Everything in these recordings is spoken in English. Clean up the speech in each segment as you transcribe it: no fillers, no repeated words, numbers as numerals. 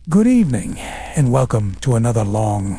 Good evening, and welcome to another long,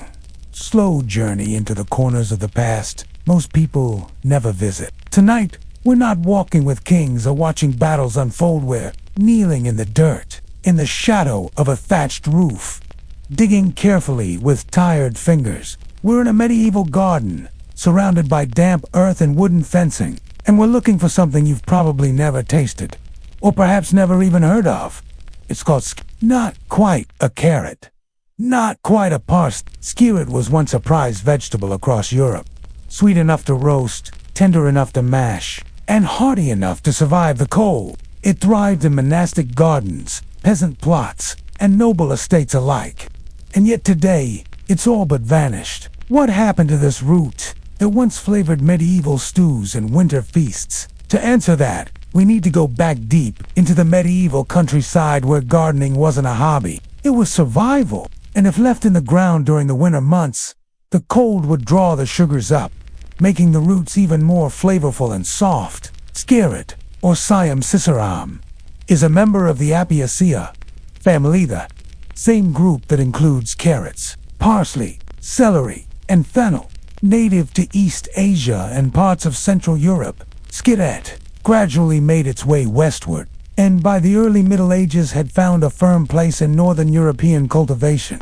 slow journey into the corners of the past most people never visit. Tonight, we're not walking with kings or watching battles unfold. We're kneeling in the dirt, in the shadow of a thatched roof, digging carefully with tired fingers. We're in a medieval garden, surrounded by damp earth and wooden fencing, and we're looking for something you've probably never tasted, or perhaps never even heard of. It's called not quite a carrot, not quite a parsnip. Skirret was once a prized vegetable across Europe, sweet enough to roast, tender enough to mash, and hearty enough to survive the cold. It thrived in monastic gardens, peasant plots, and noble estates alike. And yet today, it's all but vanished. What happened to this root that once flavored medieval stews and winter feasts? To answer that, we need to go back deep into the medieval countryside where gardening wasn't a hobby. It was survival, and if left in the ground during the winter months, the cold would draw the sugars up, making the roots even more flavorful and soft. Skirret, or Siam ciceram, is a member of the Apiaceae family, the same group that includes carrots, parsley, celery, and fennel. Native to East Asia and parts of Central Europe, skirret gradually made its way westward, and by the early Middle Ages had found a firm place in Northern European cultivation.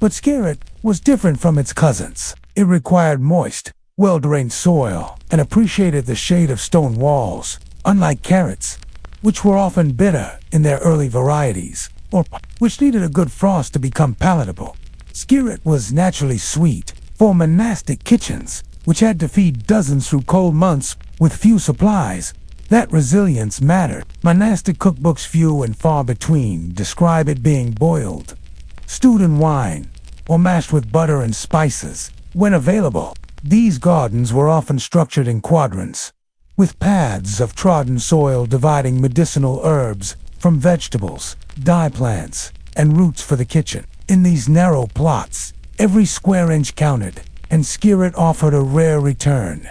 But skirret was different from its cousins. It required moist, well-drained soil and appreciated the shade of stone walls, unlike carrots, which were often bitter in their early varieties, or which needed a good frost to become palatable. Skirret was naturally sweet for monastic kitchens, which had to feed dozens through cold months with few supplies. That resilience mattered. Monastic cookbooks, few and far between, describe it being boiled, stewed in wine, or mashed with butter and spices. When available, these gardens were often structured in quadrants, with paths of trodden soil dividing medicinal herbs from vegetables, dye plants, and roots for the kitchen. In these narrow plots, every square inch counted, and skirret offered a rare return: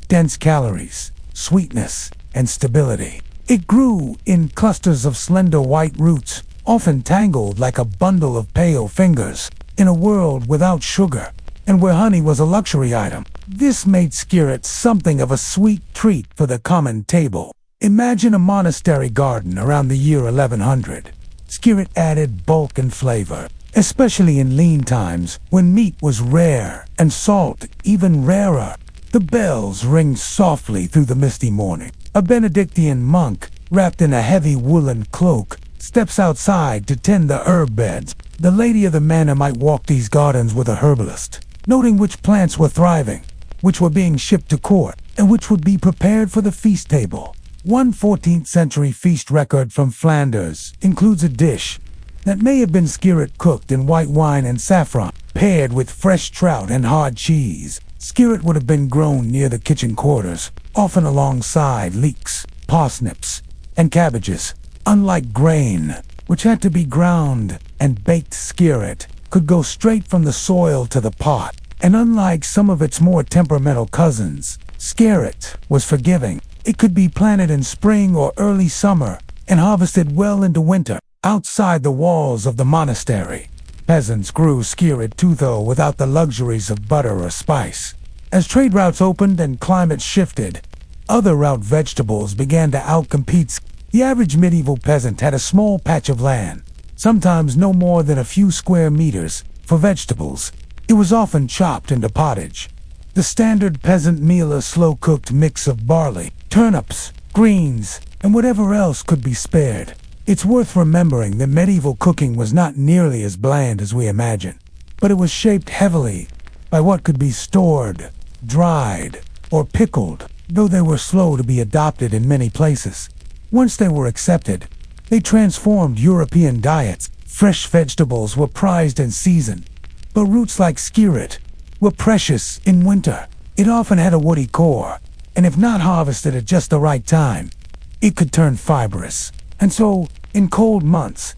dense calories, sweetness, and stability. It grew in clusters of slender white roots, often tangled like a bundle of pale fingers, in a world without sugar, and where honey was a luxury item. This made skirret something of a sweet treat for the common table. Imagine a monastery garden around the year 1100. Skirret added bulk and flavor, especially in lean times when meat was rare and salt even rarer. The bells ring softly through the misty morning. A Benedictine monk, wrapped in a heavy woolen cloak, steps outside to tend the herb beds. The lady of the manor might walk these gardens with a herbalist, noting which plants were thriving, which were being shipped to court, and which would be prepared for the feast table. One 14th century feast record from Flanders includes a dish that may have been skirret cooked in white wine and saffron, paired with fresh trout and hard cheese. Skirret would have been grown near the kitchen quarters, often alongside leeks, parsnips, and cabbages. Unlike grain, which had to be ground and baked, skirret could go straight from the soil to the pot. And unlike some of its more temperamental cousins, skirret was forgiving. It could be planted in spring or early summer and harvested well into winter. Outside the walls of the monastery, peasants grew skirret too, though without the luxuries of butter or spice. As trade routes opened and climates shifted, other route vegetables began to outcompete. The average medieval peasant had a small patch of land, sometimes no more than a few square meters, for vegetables. It was often chopped into pottage. The standard peasant meal, a slow-cooked mix of barley, turnips, greens, and whatever else could be spared. It's worth remembering that medieval cooking was not nearly as bland as we imagine, but it was shaped heavily by what could be stored, dried, or pickled, though they were slow to be adopted in many places. Once they were accepted, they transformed European diets. Fresh vegetables were prized in season, but roots like skirret were precious in winter. It often had a woody core, and if not harvested at just the right time, it could turn fibrous. And so, in cold months,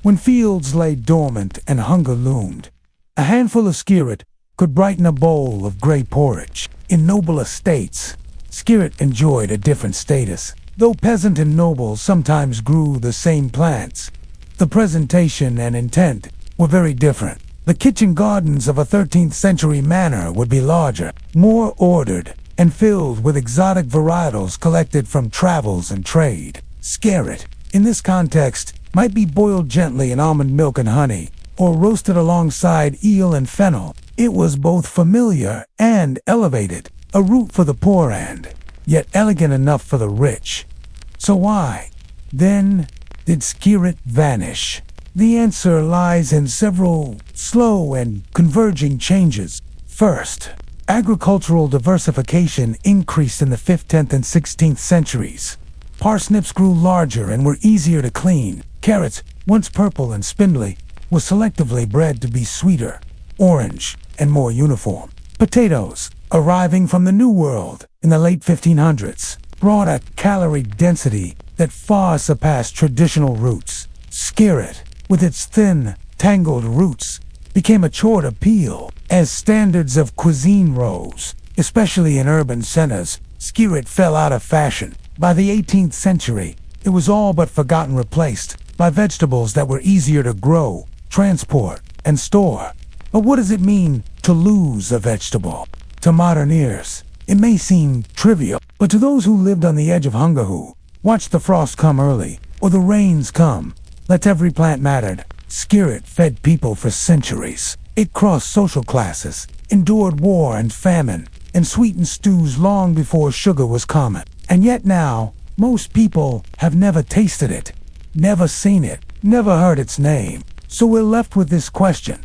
when fields lay dormant and hunger loomed, a handful of skirret could brighten a bowl of gray porridge. In noble estates, skirret enjoyed a different status. Though peasant and noble sometimes grew the same plants, the presentation and intent were very different. The kitchen gardens of a 13th century manor would be larger, more ordered, and filled with exotic varietals collected from travels and trade. Scarret, in this context, might be boiled gently in almond milk and honey, or roasted alongside eel and fennel. It was both familiar and elevated, a root for the poor and, yet elegant enough for the rich. So why, then, did scarret vanish? The answer lies in several slow and converging changes. First, agricultural diversification increased in the 5th, 10th, and 16th centuries. Parsnips grew larger and were easier to clean. Carrots, once purple and spindly, were selectively bred to be sweeter, orange, and more uniform. Potatoes, arriving from the New World in the late 1500s, brought a calorie density that far surpassed traditional roots. Scarret, with its thin, tangled roots, became a chore to peel. As standards of cuisine rose, especially in urban centers, scarret fell out of fashion. By the 18th century, it was all but forgotten, replaced by vegetables that were easier to grow, transport, and store. But what does it mean to lose a vegetable? To modern ears, it may seem trivial, but to those who lived on the edge of hunger, who watched the frost come early or the rains come, let every plant mattered. Scarret fed people for centuries. It crossed social classes, endured war and famine, and sweetened stews long before sugar was common. And yet now, most people have never tasted it, never seen it, never heard its name. So we're left with this question,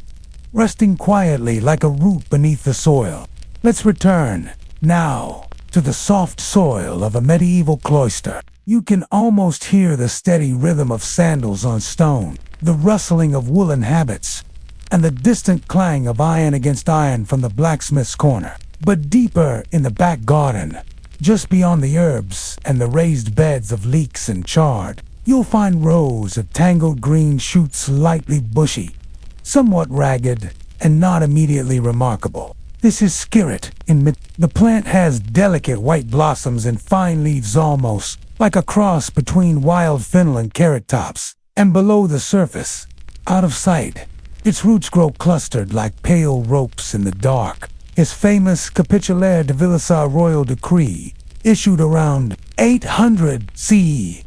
resting quietly like a root beneath the soil. Let's return, now, to the soft soil of a medieval cloister. You can almost hear the steady rhythm of sandals on stone, the rustling of woolen habits, and the distant clang of iron against iron from the blacksmith's corner. But deeper in the back garden, just beyond the herbs and the raised beds of leeks and chard, you'll find rows of tangled green shoots, lightly bushy, somewhat ragged, and not immediately remarkable. This is scarret in mid. The plant has delicate white blossoms and fine leaves, almost like a cross between wild fennel and carrot tops. And below the surface, out of sight, its roots grow clustered like pale ropes in the dark. His famous Capitulaire de Villiers royal decree, issued around 800 CE,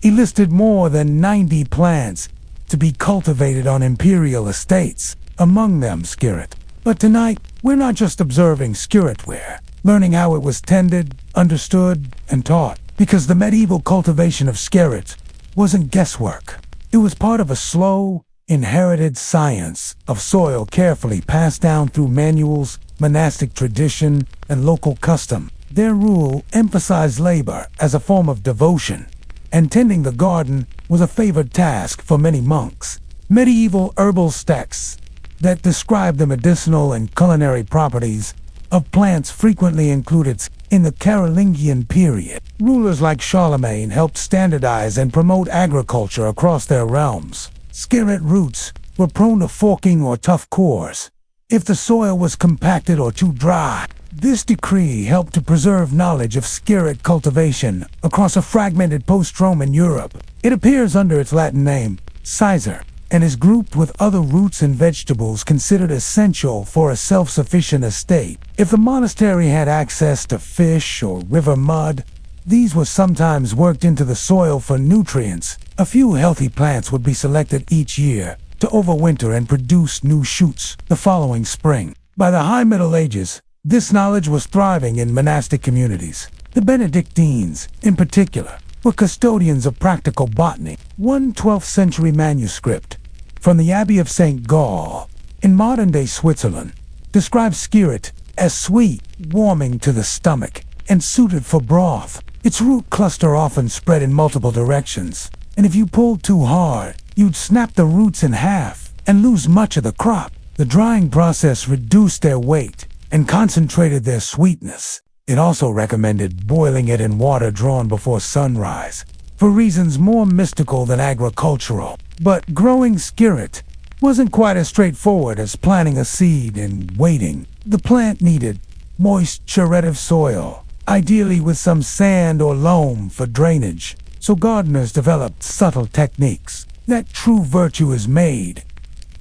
listed more than 90 plants to be cultivated on imperial estates, among them scarret. But tonight, we're not just observing scarret, we're learning how it was tended, understood, and taught. Because the medieval cultivation of scarret wasn't guesswork. It was part of a slow, inherited science of soil, carefully passed down through manuals, monastic tradition, and local custom. Their rule emphasized labor as a form of devotion, and tending the garden was a favored task for many monks. Medieval herbal texts that describe the medicinal and culinary properties of plants frequently included. In the Carolingian period, rulers like Charlemagne helped standardize and promote agriculture across their realms. Scarret roots were prone to forking or tough cores if the soil was compacted or too dry. This decree helped to preserve knowledge of scarret cultivation across a fragmented post-Roman Europe. It appears under its Latin name, Caesar, and is grouped with other roots and vegetables considered essential for a self-sufficient estate. If the monastery had access to fish or river mud, these were sometimes worked into the soil for nutrients. A few healthy plants would be selected each year to overwinter and produce new shoots the following spring. By the High Middle Ages, this knowledge was thriving in monastic communities. The Benedictines, in particular, were custodians of practical botany. One 12th century manuscript from the Abbey of St. Gall in modern-day Switzerland describes scarret as sweet, warming to the stomach, and suited for broth. Its root cluster often spread in multiple directions, and if you pulled too hard, you'd snap the roots in half and lose much of the crop. The drying process reduced their weight and concentrated their sweetness. It also recommended boiling it in water drawn before sunrise, for reasons more mystical than agricultural. But growing scarret wasn't quite as straightforward as planting a seed and waiting. The plant needed moist, retentive soil, ideally with some sand or loam for drainage. So gardeners developed subtle techniques. That true virtue is made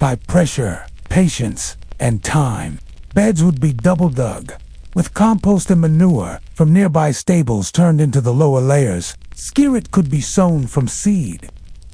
by pressure, patience, and time. Beds would be double dug, with compost and manure from nearby stables turned into the lower layers. Skirret could be sown from seed,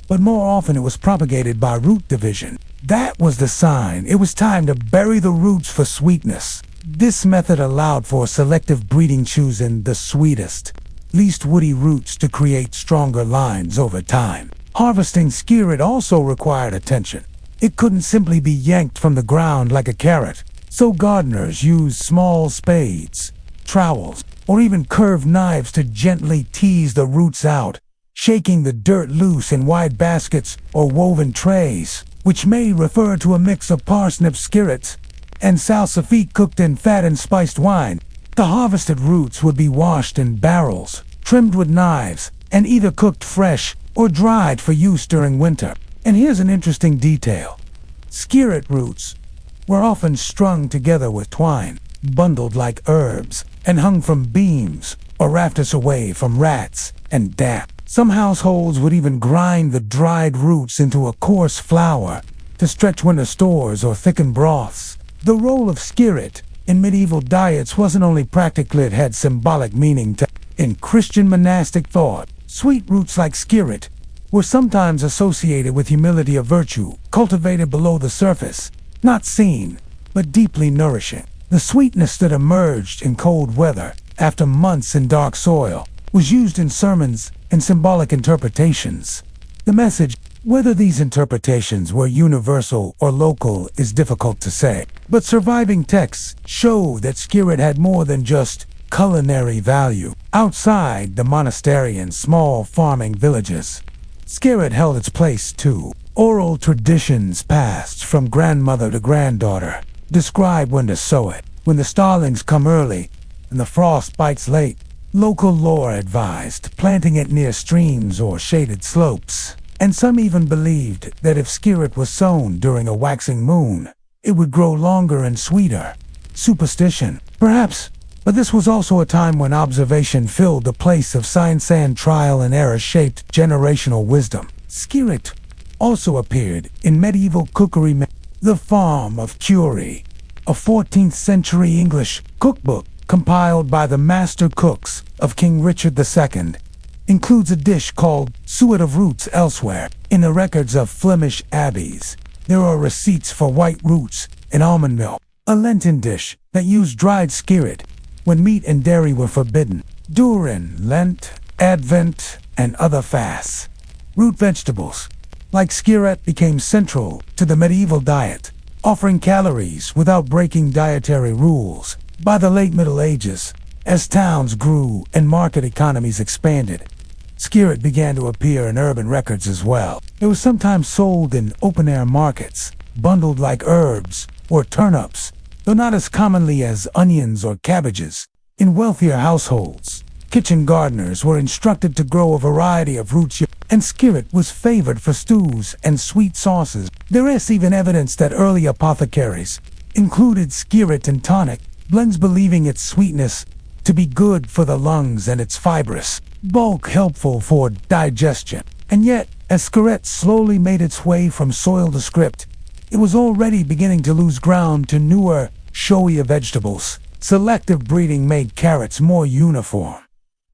but more often it was propagated by root division. That was the sign it was time to bury the roots for sweetness. This method allowed for selective breeding, choosing the sweetest, least woody roots to create stronger lines over time. Harvesting skirret also required attention. It couldn't simply be yanked from the ground like a carrot, so gardeners used small spades, trowels, or even curved knives to gently tease the roots out, shaking the dirt loose in wide baskets or woven trays, which may refer to a mix of parsnip skirrets and salsify cooked in fat and spiced wine. The harvested roots would be washed in barrels, trimmed with knives, and either cooked fresh or dried for use during winter. And here's an interesting detail. Skirret roots were often strung together with twine, bundled like herbs, and hung from beams or rafters away from rats and damp. Some households would even grind the dried roots into a coarse flour to stretch winter stores or thicken broths. The role of skirret in medieval diets wasn't only practical, it had symbolic meaning too. In Christian monastic thought, sweet roots like skirret were sometimes associated with humility, a virtue cultivated below the surface, not seen, but deeply nourishing. The sweetness that emerged in cold weather after months in dark soil was used in sermons and symbolic interpretations. The message, whether these interpretations were universal or local, is difficult to say, but surviving texts show that skirret had more than just culinary value. Outside the monastery and small farming villages, skirret held its place too. Oral traditions passed from grandmother to granddaughter describe when to sow it, when the starlings come early and the frost bites late. Local lore advised planting it near streams or shaded slopes, and some even believed that if skirret was sown during a waxing moon, it would grow longer and sweeter. Superstition, perhaps, but this was also a time when observation filled the place of science and trial and error shaped generational wisdom. Skirret also appeared in medieval cookery. The Farm of Cury, a 14th century English cookbook compiled by the master cooks of King Richard II, includes a dish called suet of roots. Elsewhere in the records of Flemish abbeys, there are receipts for white roots and almond milk, a Lenten dish that used dried skirret when meat and dairy were forbidden. During Lent, Advent, and other fasts, root vegetables like skirret became central to the medieval diet, offering calories without breaking dietary rules. By the late Middle Ages, as towns grew and market economies expanded, skirret began to appear in urban records as well. It was sometimes sold in open-air markets, bundled like herbs or turnips, though not as commonly as onions or cabbages. In wealthier households, kitchen gardeners were instructed to grow a variety of roots, and skirret was favored for stews and sweet sauces. There is even evidence that early apothecaries included skirret in tonic blends, believing its sweetness to be good for the lungs and its fibrous bulk helpful for digestion. And yet, as skirret slowly made its way from soil to script, it was already beginning to lose ground to newer, showier vegetables. Selective breeding made carrots more uniform.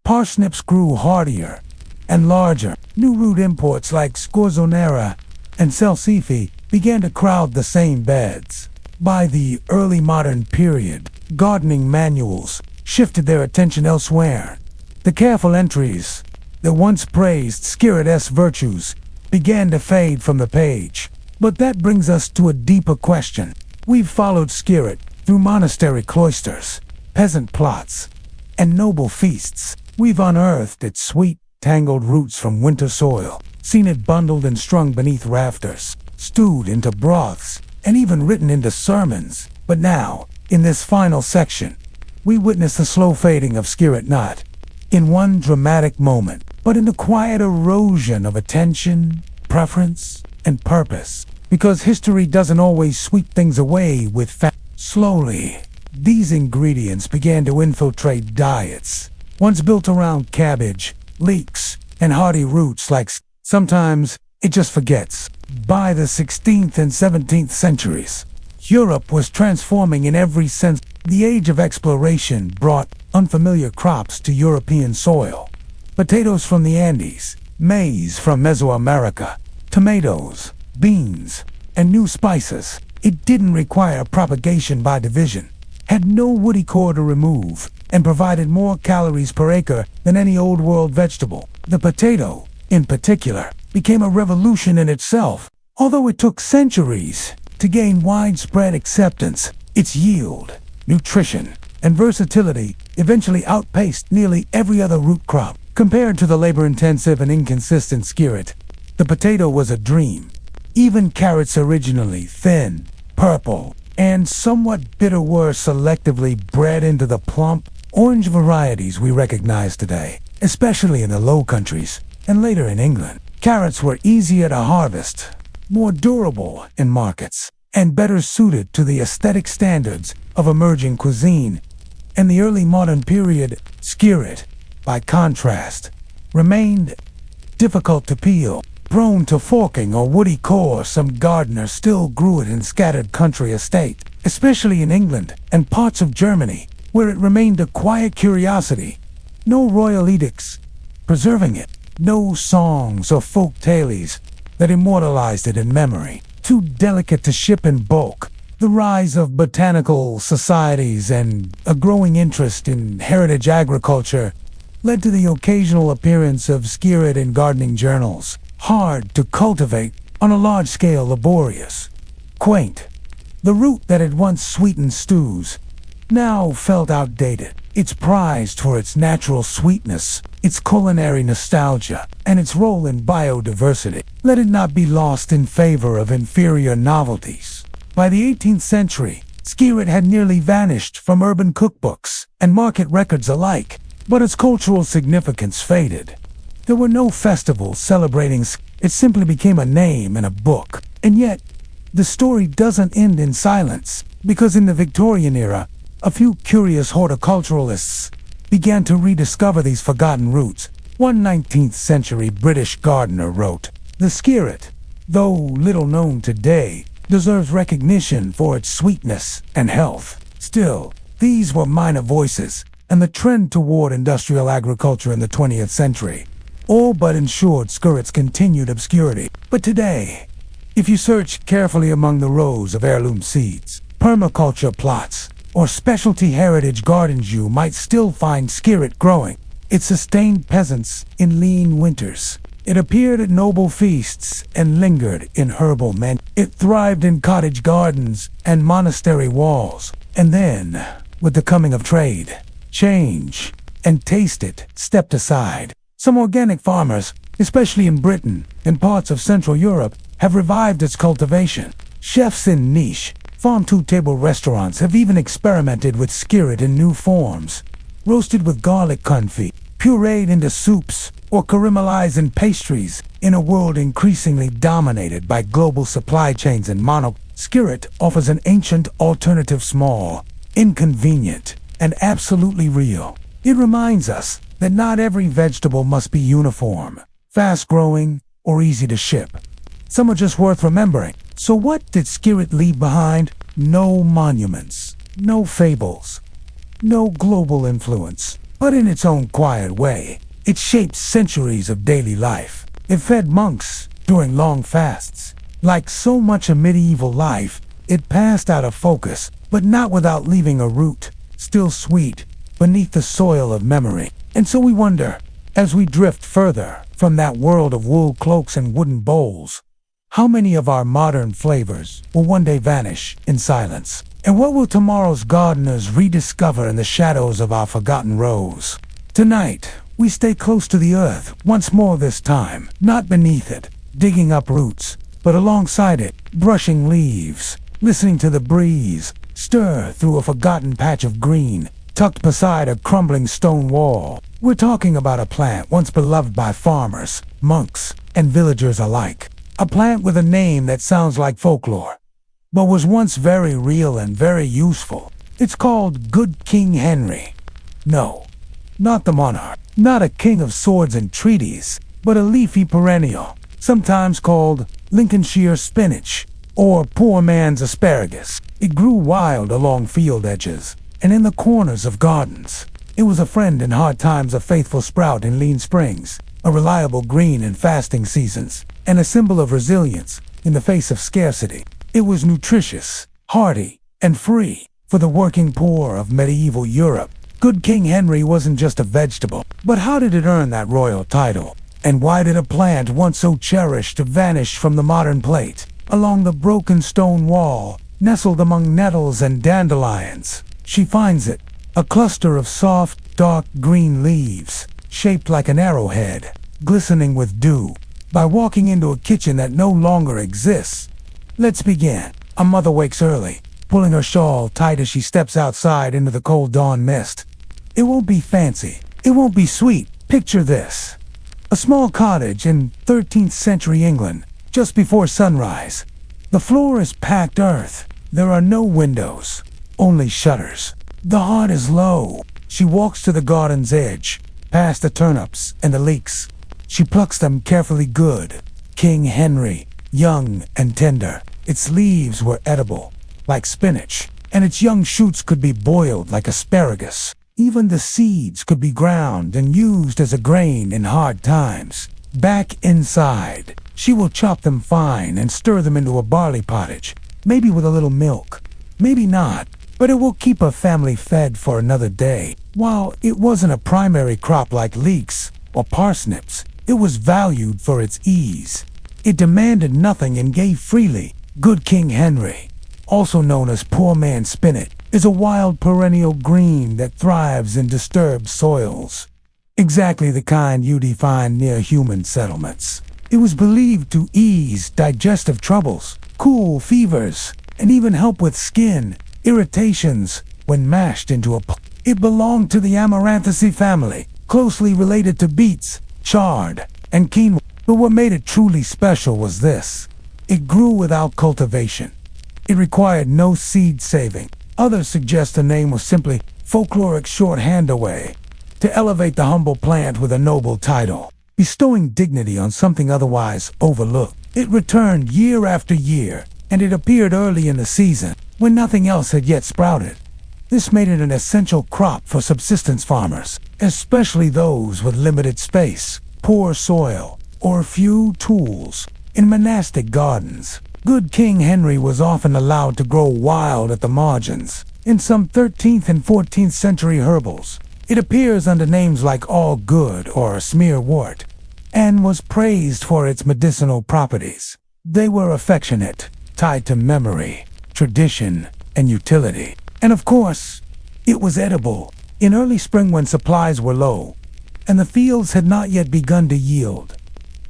Parsnips grew hardier and larger. New root imports like scorzonera and salsify began to crowd the same beds. By the early modern period, gardening manuals shifted their attention elsewhere. The careful entries that once praised skirret's virtues began to fade from the page. But that brings us to a deeper question. We've followed skirret through monastery cloisters, peasant plots, and noble feasts. We've unearthed its sweet, tangled roots from winter soil, seen it bundled and strung beneath rafters, stewed into broths, and even written into sermons. But now, in this final section, we witness the slow fading of skirret, not in one dramatic moment, but in the quiet erosion of attention, preference, and purpose. Because history doesn't always sweep things away with Slowly, these ingredients began to infiltrate diets, once built around cabbage, leeks, and hardy roots like sometimes it just forgets. By the 16th and 17th centuries, Europe was transforming in every sense. The age of exploration brought unfamiliar crops to European soil. Potatoes from the Andes, maize from Mesoamerica, tomatoes, beans, and new spices. It didn't require propagation by division, had no woody core to remove, and provided more calories per acre than any old world vegetable. The potato, in particular, became a revolution in itself. Although it took centuries to gain widespread acceptance, its yield, nutrition, and versatility eventually outpaced nearly every other root crop. Compared to the labor-intensive and inconsistent skirret, the potato was a dream. Even carrots, originally thin, purple, and somewhat bitter, were selectively bred into the plump, orange varieties we recognize today, especially in the Low Countries and later in England. Carrots were easier to harvest, more durable in markets, and better suited to the aesthetic standards of emerging cuisine. In the early modern period, skirret, by contrast, remained difficult to peel. Prone to forking or woody core, some gardeners still grew it in scattered country estates, especially in England and parts of Germany, where it remained a quiet curiosity. No royal edicts preserving it, no songs or folk tales that immortalized it in memory. Too delicate to ship in bulk. The rise of botanical societies and a growing interest in heritage agriculture led to the occasional appearance of skirret in gardening journals. Hard to cultivate, on a large scale laborious. Quaint. The root that had once sweetened stews now felt outdated. It's prized for its natural sweetness, its culinary nostalgia, and its role in biodiversity. Let it not be lost in favor of inferior novelties. By the 18th century, skirret had nearly vanished from urban cookbooks and market records alike, but its cultural significance faded. There were no festivals celebrating it, simply became a name in a book. And yet, the story doesn't end in silence, because in the Victorian era, a few curious horticulturalists began to rediscover these forgotten roots. One 19th century British gardener wrote, "The skirret, though little known today, deserves recognition for its sweetness and health." Still, these were minor voices, and the trend toward industrial agriculture in the 20th century all but ensured skirret's continued obscurity. But today, if you search carefully among the rows of heirloom seeds, permaculture plots, or specialty heritage gardens, you might still find skirret growing. It sustained peasants in lean winters. It appeared at noble feasts and lingered in herbal men. It thrived in cottage gardens and monastery walls. And then, with the coming of trade, change, and taste, it stepped aside. Some organic farmers, especially in Britain and parts of Central Europe, have revived its cultivation. Chefs in niche, farm-to-table restaurants have even experimented with skirret in new forms. Roasted with garlic confit, pureed into soups, or caramelized in pastries. In a world increasingly dominated by global supply chains and skirret offers an ancient alternative, small, inconvenient, and absolutely real. It reminds us that not every vegetable must be uniform, fast-growing, or easy to ship. Some are just worth remembering. So what did skirret leave behind? No monuments, no fables, no global influence. But in its own quiet way, it shaped centuries of daily life. It fed monks during long fasts. Like so much of medieval life, it passed out of focus, but not without leaving a root, still sweet, beneath the soil of memory. And so we wonder, as we drift further from that world of wool cloaks and wooden bowls, how many of our modern flavors will one day vanish in silence? And what will tomorrow's gardeners rediscover in the shadows of our forgotten rows? Tonight, we stay close to the earth, once more this time, not beneath it, digging up roots, but alongside it, brushing leaves, listening to the breeze stir through a forgotten patch of green, tucked beside a crumbling stone wall. We're talking about a plant once beloved by farmers, monks, and villagers alike. A plant with a name that sounds like folklore, but was once very real and very useful. It's called Good King Henry. No, not the monarch, not a king of swords and treaties, but a leafy perennial, sometimes called Lincolnshire spinach, or poor man's asparagus. It grew wild along field edges and in the corners of gardens. It was a friend in hard times, a faithful sprout in lean springs, a reliable green in fasting seasons, and a symbol of resilience in the face of scarcity. It was nutritious, hearty, and free for the working poor of medieval Europe. Good King Henry wasn't just a vegetable, but how did it earn that royal title? And why did a plant once so cherished vanish from the modern plate? Along the broken stone wall, nestled among nettles and dandelions, she finds it, a cluster of soft, dark green leaves, shaped like an arrowhead, glistening with dew. By walking into a kitchen that no longer exists. Let's begin. A mother wakes early, pulling her shawl tight as she steps outside into the cold dawn mist. It won't be fancy. It won't be sweet. Picture this. A small cottage in 13th century England, just before sunrise. The floor is packed earth. There are no windows, only shutters. The heart is low. She walks to the garden's edge, past the turnips and the leeks. She plucks them carefully. Good King Henry, young and tender. Its leaves were edible, like spinach, and its young shoots could be boiled like asparagus. Even the seeds could be ground and used as a grain in hard times. Back inside, she will chop them fine and stir them into a barley pottage, maybe with a little milk, maybe not, but it will keep a family fed for another day. While it wasn't a primary crop like leeks or parsnips, it was valued for its ease. It demanded nothing and gave freely. Good King Henry, also known as poor man's spinach, is a wild perennial green that thrives in disturbed soils. Exactly the kind you'd find near human settlements. It was believed to ease digestive troubles, cool fevers, and even help with skin irritations when mashed into a pot. It belonged to the Amaranthus family, closely related to beets, chard, and quinoa. But what made it truly special was this. It grew without cultivation. It required no seed saving. Others suggest the name was simply folkloric shorthand away to elevate the humble plant with a noble title, bestowing dignity on something otherwise overlooked. It returned year after year, and it appeared early in the season when nothing else had yet sprouted. This made it an essential crop for subsistence farmers, especially those with limited space, poor soil, or few tools. In monastic gardens, good King Henry was often allowed to grow wild at the margins. In some 13th and 14th century herbals, it appears under names like all good or smearwort, and was praised for its medicinal properties. They were affectionate, tied to memory, tradition, and utility. And of course, it was edible. In early spring when supplies were low, and the fields had not yet begun to yield,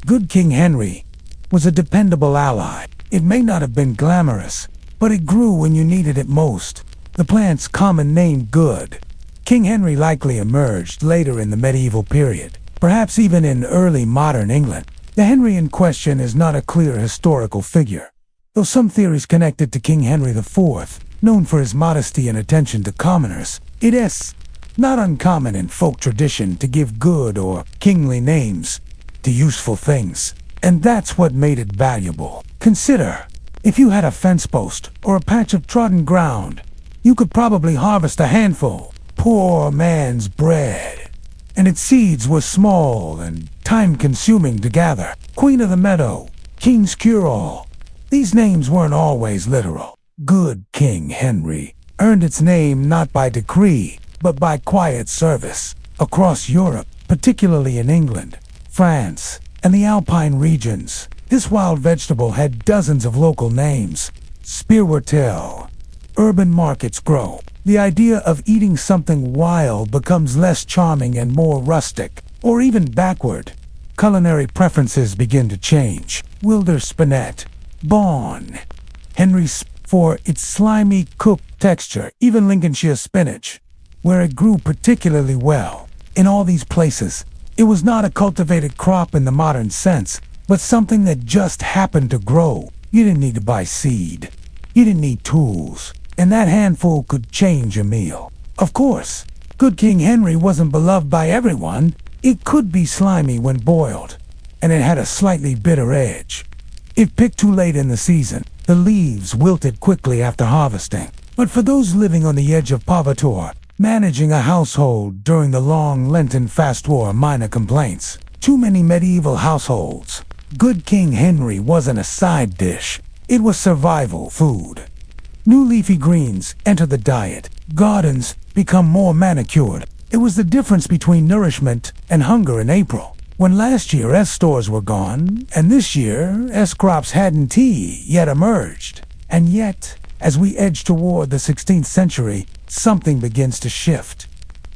good King Henry was a dependable ally. It may not have been glamorous, but it grew when you needed it most. The plant's common name, good King Henry, likely emerged later in the medieval period, perhaps even in early modern England. The Henry in question is not a clear historical figure, though some theories connect it to King Henry IV, known for his modesty and attention to commoners. It is not uncommon in folk tradition to give good or kingly names to useful things, and that's what made it valuable. Consider, if you had a fence post or a patch of trodden ground, you could probably harvest a handful. Poor man's bread, and its seeds were small and time-consuming to gather. Queen of the Meadow, King's Cure-All. These names weren't always literal. Good King Henry earned its name not by decree, but by quiet service. Across Europe, particularly in England, France, and the Alpine regions, this wild vegetable had dozens of local names. Spearwurtel. Urban markets grow. The idea of eating something wild becomes less charming and more rustic, or even backward. Culinary preferences begin to change. Wilder spinet, Bawn, Henry for its slimy cooked texture, even Lincolnshire spinach, where it grew particularly well. In all these places, it was not a cultivated crop in the modern sense, but something that just happened to grow. You didn't need to buy seed. You didn't need tools. And that handful could change a meal. Of course, good King Henry wasn't beloved by everyone. It could be slimy when boiled, and it had a slightly bitter edge. If picked too late in the season, the leaves wilted quickly after harvesting. But for those living on the edge of poverty, managing a household during the long Lenten fast were minor complaints. Too many medieval households. Good King Henry wasn't a side dish. It was survival food. New leafy greens enter the diet. Gardens become more manicured. It was the difference between nourishment and hunger in April. When last year stores were gone, and this year crops hadn't yet emerged. And yet, as we edge toward the 16th century, something begins to shift.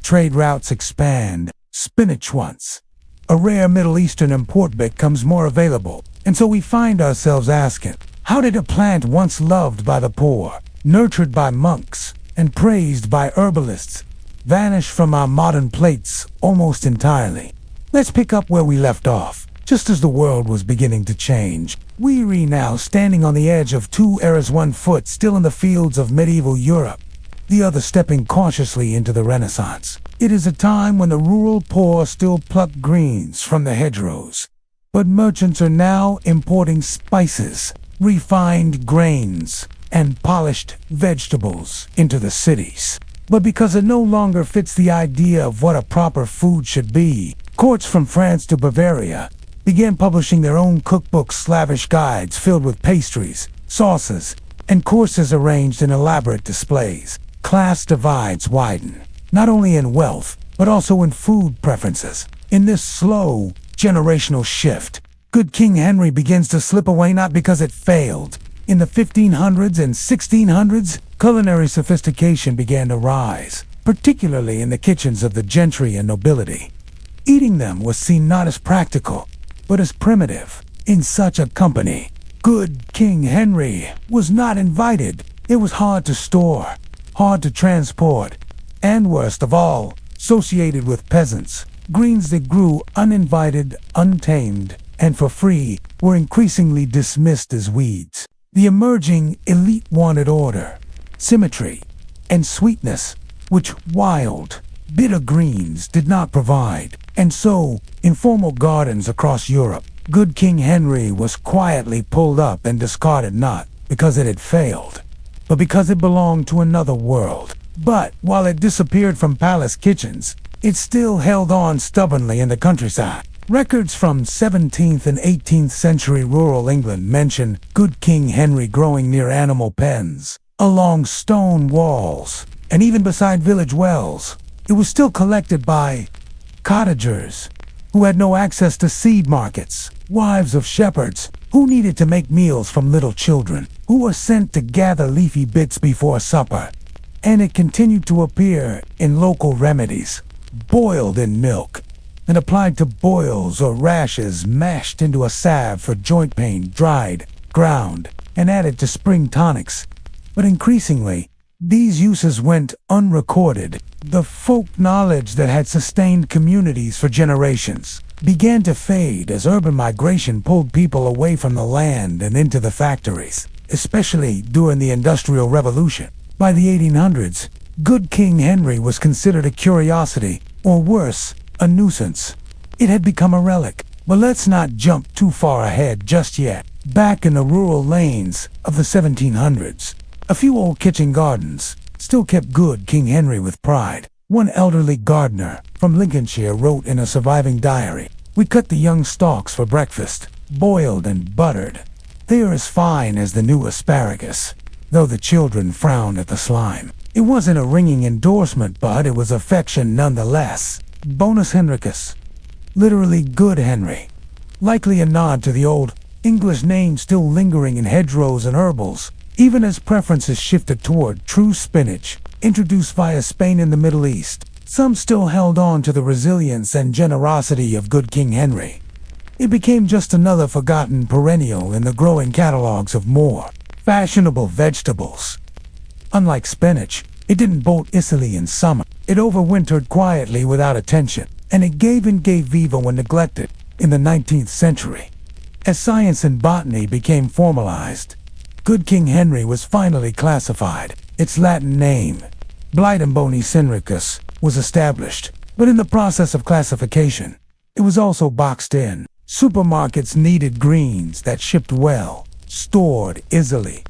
Trade routes expand. Spinach once a rare Middle Eastern import becomes more available. And so we find ourselves asking, how did a plant once loved by the poor, nurtured by monks, and praised by herbalists, vanish from our modern plates almost entirely? Let's pick up where we left off. Just as the world was beginning to change, weary now standing on the edge of two eras, one foot still in the fields of medieval Europe, the other stepping cautiously into the Renaissance. It is a time when the rural poor still pluck greens from the hedgerows, but merchants are now importing spices, refined grains, and polished vegetables into the cities. But because it no longer fits the idea of what a proper food should be, courts from France to Bavaria began publishing their own cookbooks, lavish guides filled with pastries, sauces, and courses arranged in elaborate displays. Class divides widen, not only in wealth, but also in food preferences. In this slow, generational shift, good King Henry begins to slip away, not because it failed. In the 1500s and 1600s, culinary sophistication began to rise, particularly in the kitchens of the gentry and nobility. Eating them was seen not as practical, but as primitive. In such a company, good King Henry was not invited. It was hard to store, hard to transport, and worst of all, associated with peasants. Greens that grew uninvited, untamed, and for free were increasingly dismissed as weeds. The emerging elite wanted order, symmetry, and sweetness, which wild, bitter greens did not provide. And so, in formal gardens across Europe, good King Henry was quietly pulled up and discarded, not because it had failed, but because it belonged to another world. But while it disappeared from palace kitchens, it still held on stubbornly in the countryside. Records from 17th and 18th century rural England mention good King Henry growing near animal pens, along stone walls, and even beside village wells. It was still collected by cottagers who had no access to seed markets, wives of shepherds who needed to make meals from little children, who were sent to gather leafy bits before supper. And it continued to appear in local remedies, boiled in milk, and applied to boils or rashes, mashed into a salve for joint pain, dried, ground, and added to spring tonics. But increasingly, these uses went unrecorded. The folk knowledge that had sustained communities for generations began to fade as urban migration pulled people away from the land and into the factories, especially during the Industrial Revolution. By the 1800s, good King Henry was considered a curiosity, or worse, a nuisance. It had become a relic. But let's not jump too far ahead just yet. Back in the rural lanes of the 1700s, a few old kitchen gardens still kept good King Henry with pride. One elderly gardener from Lincolnshire wrote in a surviving diary, "We cut the young stalks for breakfast, boiled and buttered. They are as fine as the new asparagus, though the children frown at the slime." It wasn't a ringing endorsement, but it was affection nonetheless. Bonus Henricus, literally good Henry. Likely a nod to the old English name still lingering in hedgerows and herbals, even as preferences shifted toward true spinach, introduced via Spain in the Middle East. Some still held on to the resilience and generosity of good King Henry. It became just another forgotten perennial in the growing catalogs of more fashionable vegetables. Unlike spinach, it didn't bolt Italy in summer. It overwintered quietly without attention, and it gave viva when neglected in the 19th century. As science and botany became formalized, good King Henry was finally classified. Its Latin name, Blightembonis Henricus, was established, but in the process of classification, it was also boxed in. Supermarkets needed greens that shipped well, stored easily,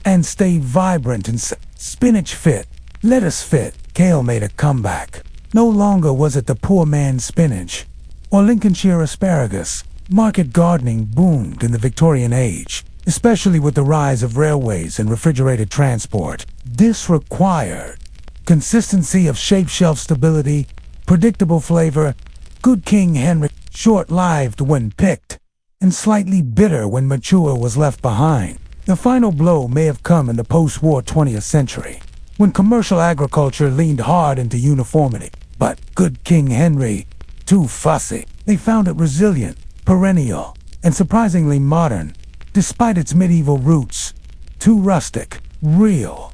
and stayed vibrant and spinach fit, lettuce fit. Kale made a comeback. No longer was it the poor man's spinach or Lincolnshire asparagus. Market gardening boomed in the Victorian age, especially with the rise of railways and refrigerated transport. This required consistency of shape, shelf stability, predictable flavor. Good King Henry, short-lived when picked, and slightly bitter when mature, was left behind. The final blow may have come in the post-war 20th century, when commercial agriculture leaned hard into uniformity. But Good King Henry, too fussy. They found it resilient, perennial, and surprisingly modern, despite its medieval roots. Too rustic, real,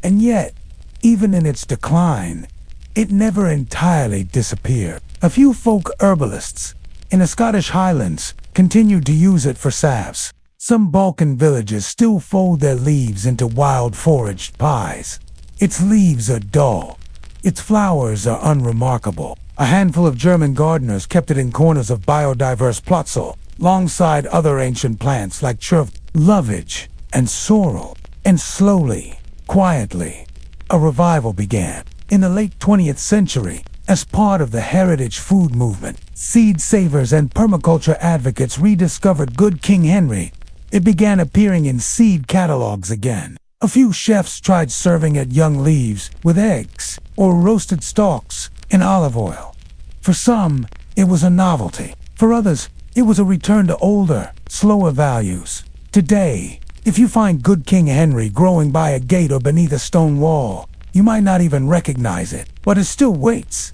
and yet, even in its decline, it never entirely disappeared. A few folk herbalists in the Scottish Highlands continued to use it for salves. Some Balkan villages still fold their leaves into wild foraged pies. Its leaves are dull. Its flowers are unremarkable. A handful of German gardeners kept it in corners of biodiverse plots alongside other ancient plants like cherv, lovage, and sorrel. And slowly, quietly, a revival began. In the late 20th century, as part of the heritage food movement, seed savers and permaculture advocates rediscovered Good King Henry. It began appearing in seed catalogs again. A few chefs tried serving it young leaves with eggs or roasted stalks in olive oil. For some, it was a novelty. For others, it was a return to older, slower values. Today, if you find Good King Henry growing by a gate or beneath a stone wall, you might not even recognize it, but it still waits.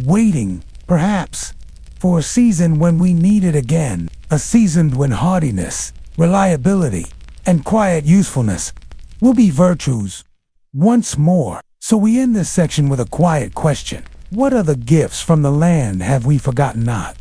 Waiting, perhaps, for a season when we need it again. A season when hardiness, reliability, and quiet usefulness will be virtues once more. So we end this section with a quiet question. What other gifts from the land have we forgotten not?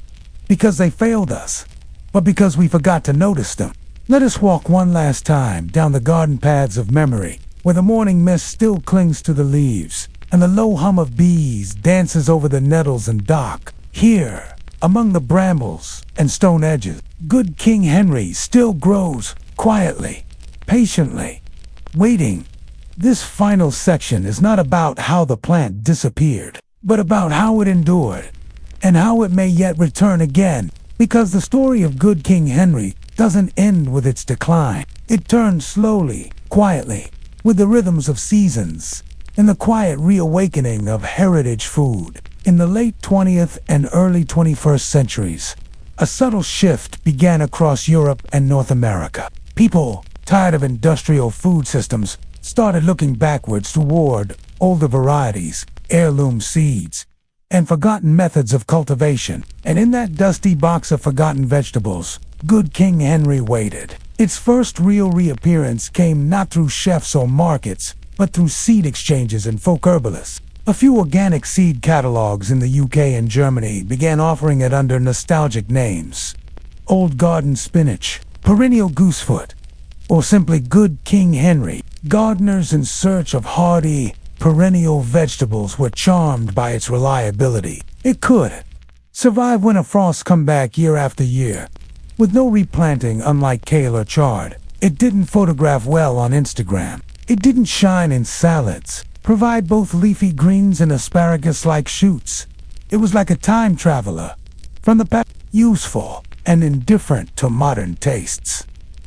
Because they failed us, but because we forgot to notice them. Let us walk one last time down the garden paths of memory, where the morning mist still clings to the leaves, and the low hum of bees dances over the nettles and dock. Here, among the brambles and stone edges, Good King Henry still grows quietly, patiently, waiting. This final section is not about how the plant disappeared, but about how it endured, and how it may yet return again, because the story of Good King Henry doesn't end with its decline. It turns slowly, quietly, with the rhythms of seasons, and the quiet reawakening of heritage food. In the late 20th and early 21st centuries, a subtle shift began across Europe and North America. People, tired of industrial food systems, started looking backwards toward older varieties, heirloom seeds, and forgotten methods of cultivation. And in that dusty box of forgotten vegetables, Good King Henry waited. Its first real reappearance came not through chefs or markets, but through seed exchanges and folk herbalists. A few organic seed catalogs in the UK and Germany began offering it under nostalgic names: Old Garden Spinach, Perennial Goosefoot, or simply Good King Henry. Gardeners in search of hardy, perennial vegetables were charmed by its reliability. It could survive when a frost come back year after year, with no replanting, unlike kale or chard. It didn't photograph well on Instagram. It didn't shine in salads, provide both leafy greens and asparagus-like shoots. It was like a time traveler from the past, useful and indifferent to modern tastes.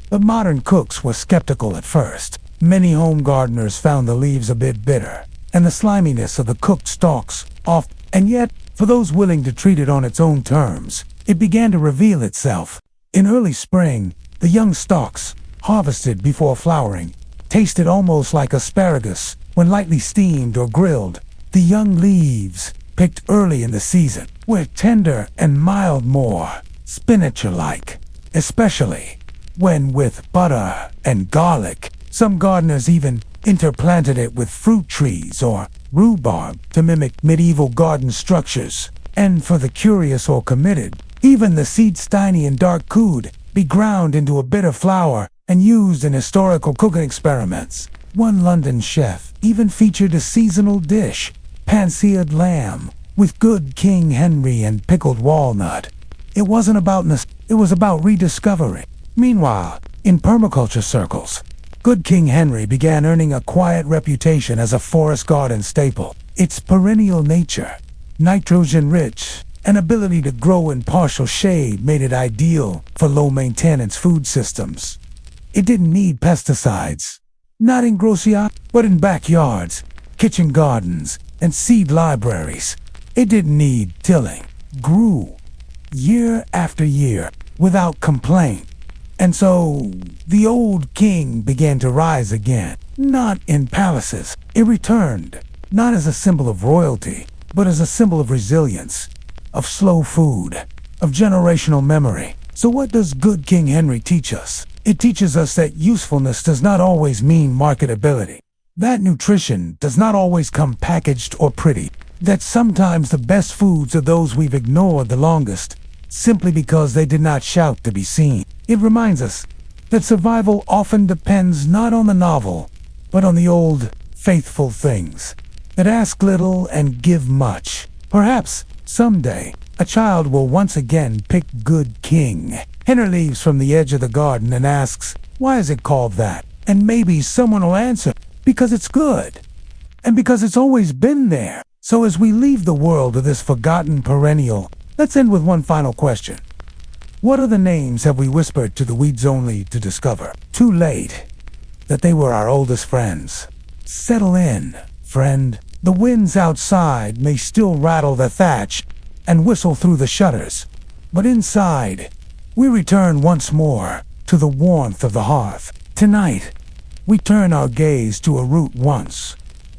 But modern cooks were skeptical at first. Many home gardeners found the leaves a bit bitter, and the sliminess of the cooked stalks off. And yet, for those willing to treat it on its own terms, it began to reveal itself. In early spring, the young stalks, harvested before flowering, tasted almost like asparagus when lightly steamed or grilled. The young leaves, picked early in the season, were tender and mild, more spinach-like, especially when with butter and garlic. Some gardeners even interplanted it with fruit trees or rhubarb to mimic medieval garden structures. And for the curious or committed, even the seeds, tiny and dark, could be ground into a bitter flour and used in historical cooking experiments. One London chef even featured a seasonal dish, pan-seared lamb, with Good King Henry and pickled walnut. It wasn't about it was about rediscovery. Meanwhile, in permaculture circles, good King Henry began earning a quiet reputation as a forest garden staple. Its perennial nature, nitrogen-rich, and ability to grow in partial shade made it ideal for low-maintenance food systems. It didn't need pesticides, not in grocery, but in backyards, kitchen gardens, and seed libraries. It didn't need tilling. Grew year after year without complaint. And so the old king began to rise again, not in palaces. It returned, not as a symbol of royalty, but as a symbol of resilience, of slow food, of generational memory. So what does good King Henry teach us? It teaches us that usefulness does not always mean marketability, that nutrition does not always come packaged or pretty, that sometimes the best foods are those we've ignored the longest, simply because they did not shout to be seen. It reminds us that survival often depends not on the novel, but on the old, faithful things that ask little and give much. Perhaps someday a child will once again pick Good King. Henry leaves from the edge of the garden and asks, "Why is it called that?" And maybe someone will answer, "Because it's good, and because it's always been there." So as we leave the world of this forgotten perennial, let's end with one final question. What other names have we whispered to the weeds only to discover, too late, that they were our oldest friends? Settle in, friend. The winds outside may still rattle the thatch and whistle through the shutters, but inside, we return once more to the warmth of the hearth. Tonight, we turn our gaze to a root once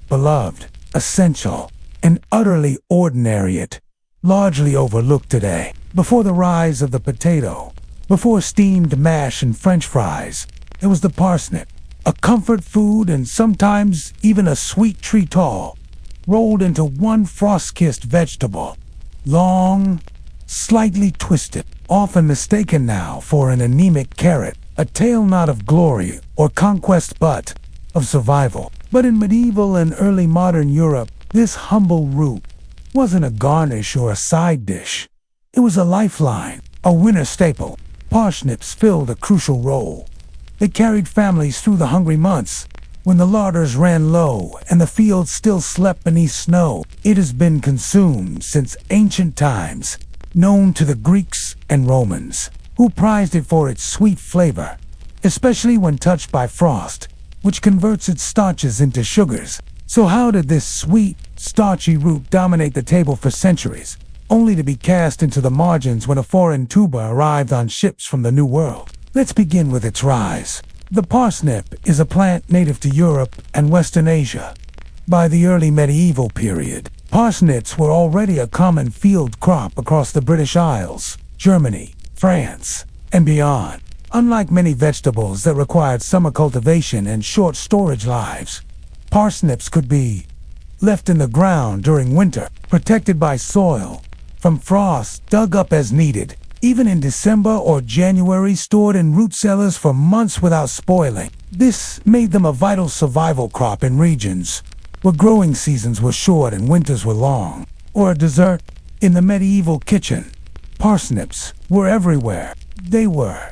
beloved, essential, and utterly ordinary, yet largely overlooked today. Before the rise of the potato, before steamed mash and French fries, it was the parsnip, a comfort food and sometimes even a sweet tree tall, rolled into one frost-kissed vegetable, long, slightly twisted, often mistaken now for an anemic carrot, a tail not of glory or conquest but of survival. But in medieval and early modern Europe, this humble root wasn't a garnish or a side dish. It was a lifeline, a winter staple. Parsnips filled a crucial role. They carried families through the hungry months, when the larders ran low and the fields still slept beneath snow. It has been consumed since ancient times, known to the Greeks and Romans, who prized it for its sweet flavor, especially when touched by frost, which converts its starches into sugars. So how did this sweet, starchy root dominate the table for centuries, only to be cast into the margins when a foreign tuber arrived on ships from the New World? Let's begin with its rise. The parsnip is a plant native to Europe and Western Asia. By the early medieval period, parsnips were already a common field crop across the British Isles, Germany, France, and beyond. Unlike many vegetables that required summer cultivation and short storage lives, parsnips could be left in the ground during winter, protected by soil from frost, dug up as needed, even in December or January, stored in root cellars for months without spoiling. This made them a vital survival crop in regions where growing seasons were short and winters were long. Or a dessert in the medieval kitchen, parsnips were everywhere. They were.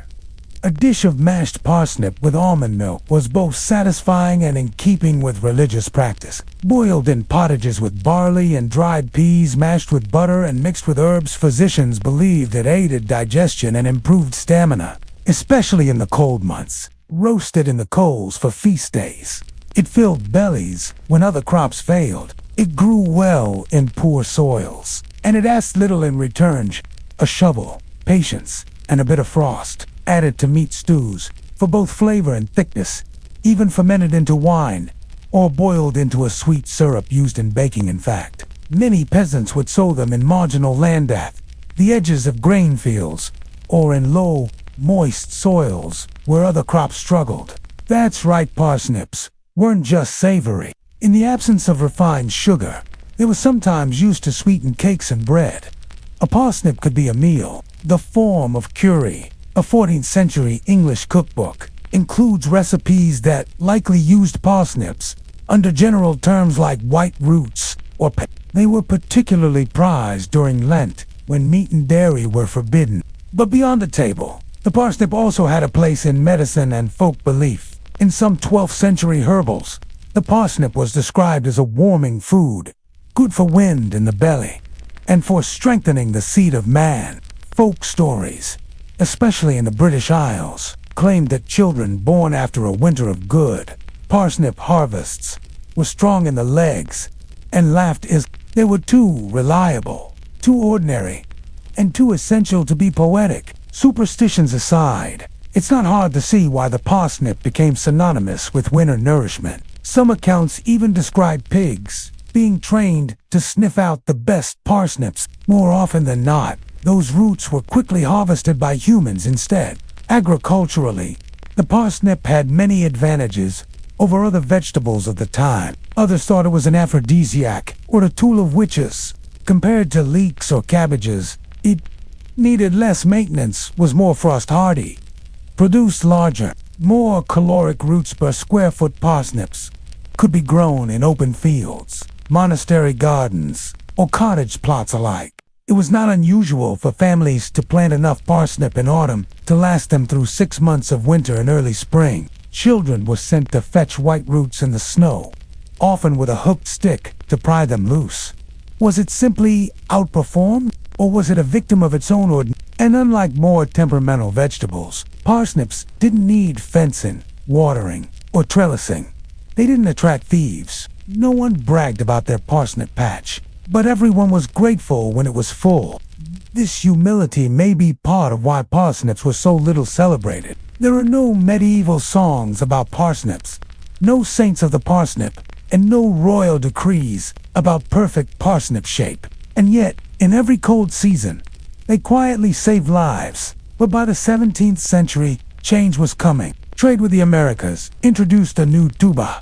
A dish of mashed parsnip with almond milk was both satisfying and in keeping with religious practice. Boiled in pottages with barley and dried peas, mashed with butter and mixed with herbs, physicians believed it aided digestion and improved stamina, especially in the cold months. Roasted in the coals for feast days, it filled bellies when other crops failed. It grew well in poor soils, and it asked little in return: a shovel, patience, and a bit of frost. Added to meat stews for both flavor and thickness, even fermented into wine, or boiled into a sweet syrup used in baking. In fact, many peasants would sow them in marginal land at the edges of grain fields, or in low, moist soils where other crops struggled. That's right, parsnips weren't just savory. In the absence of refined sugar, they were sometimes used to sweeten cakes and bread. A parsnip could be a meal. The form of curry, a 14th century English cookbook, includes recipes that likely used parsnips under general terms like white roots or They were particularly prized during Lent, when meat and dairy were forbidden. But beyond the table, the parsnip also had a place in medicine and folk belief. In some 12th century herbals, the parsnip was described as a warming food, good for wind in the belly, and for strengthening the seed of man. Folk stories, especially in the British Isles, claimed that children born after a winter of good parsnip harvests were strong in the legs and laughed as they were too reliable, too ordinary, and too essential to be poetic. Superstitions aside, it's not hard to see why the parsnip became synonymous with winter nourishment. Some accounts even describe pigs being trained to sniff out the best parsnips. More often than not, those roots were quickly harvested by humans instead. Agriculturally, the parsnip had many advantages over other vegetables of the time. Others thought it was an aphrodisiac or a tool of witches. Compared to leeks or cabbages, it needed less maintenance, was more frost-hardy, produced larger, more caloric roots per square foot. Parsnips could be grown in open fields, monastery gardens, or cottage plots alike. It was not unusual for families to plant enough parsnip in autumn to last them through 6 months of winter and early spring. Children were sent to fetch white roots in the snow, often with a hooked stick to pry them loose. Was it simply outperformed, or was it a victim of its own ordinance? And unlike more temperamental vegetables, parsnips didn't need fencing, watering, or trellising. They didn't attract thieves. No one bragged about their parsnip patch, but everyone was grateful when it was full. This humility may be part of why parsnips were so little celebrated. There are no medieval songs about parsnips, no saints of the parsnip, and no royal decrees about perfect parsnip shape. And yet, in every cold season, they quietly saved lives. But by the 17th century, change was coming. Trade with the Americas introduced a new tuber,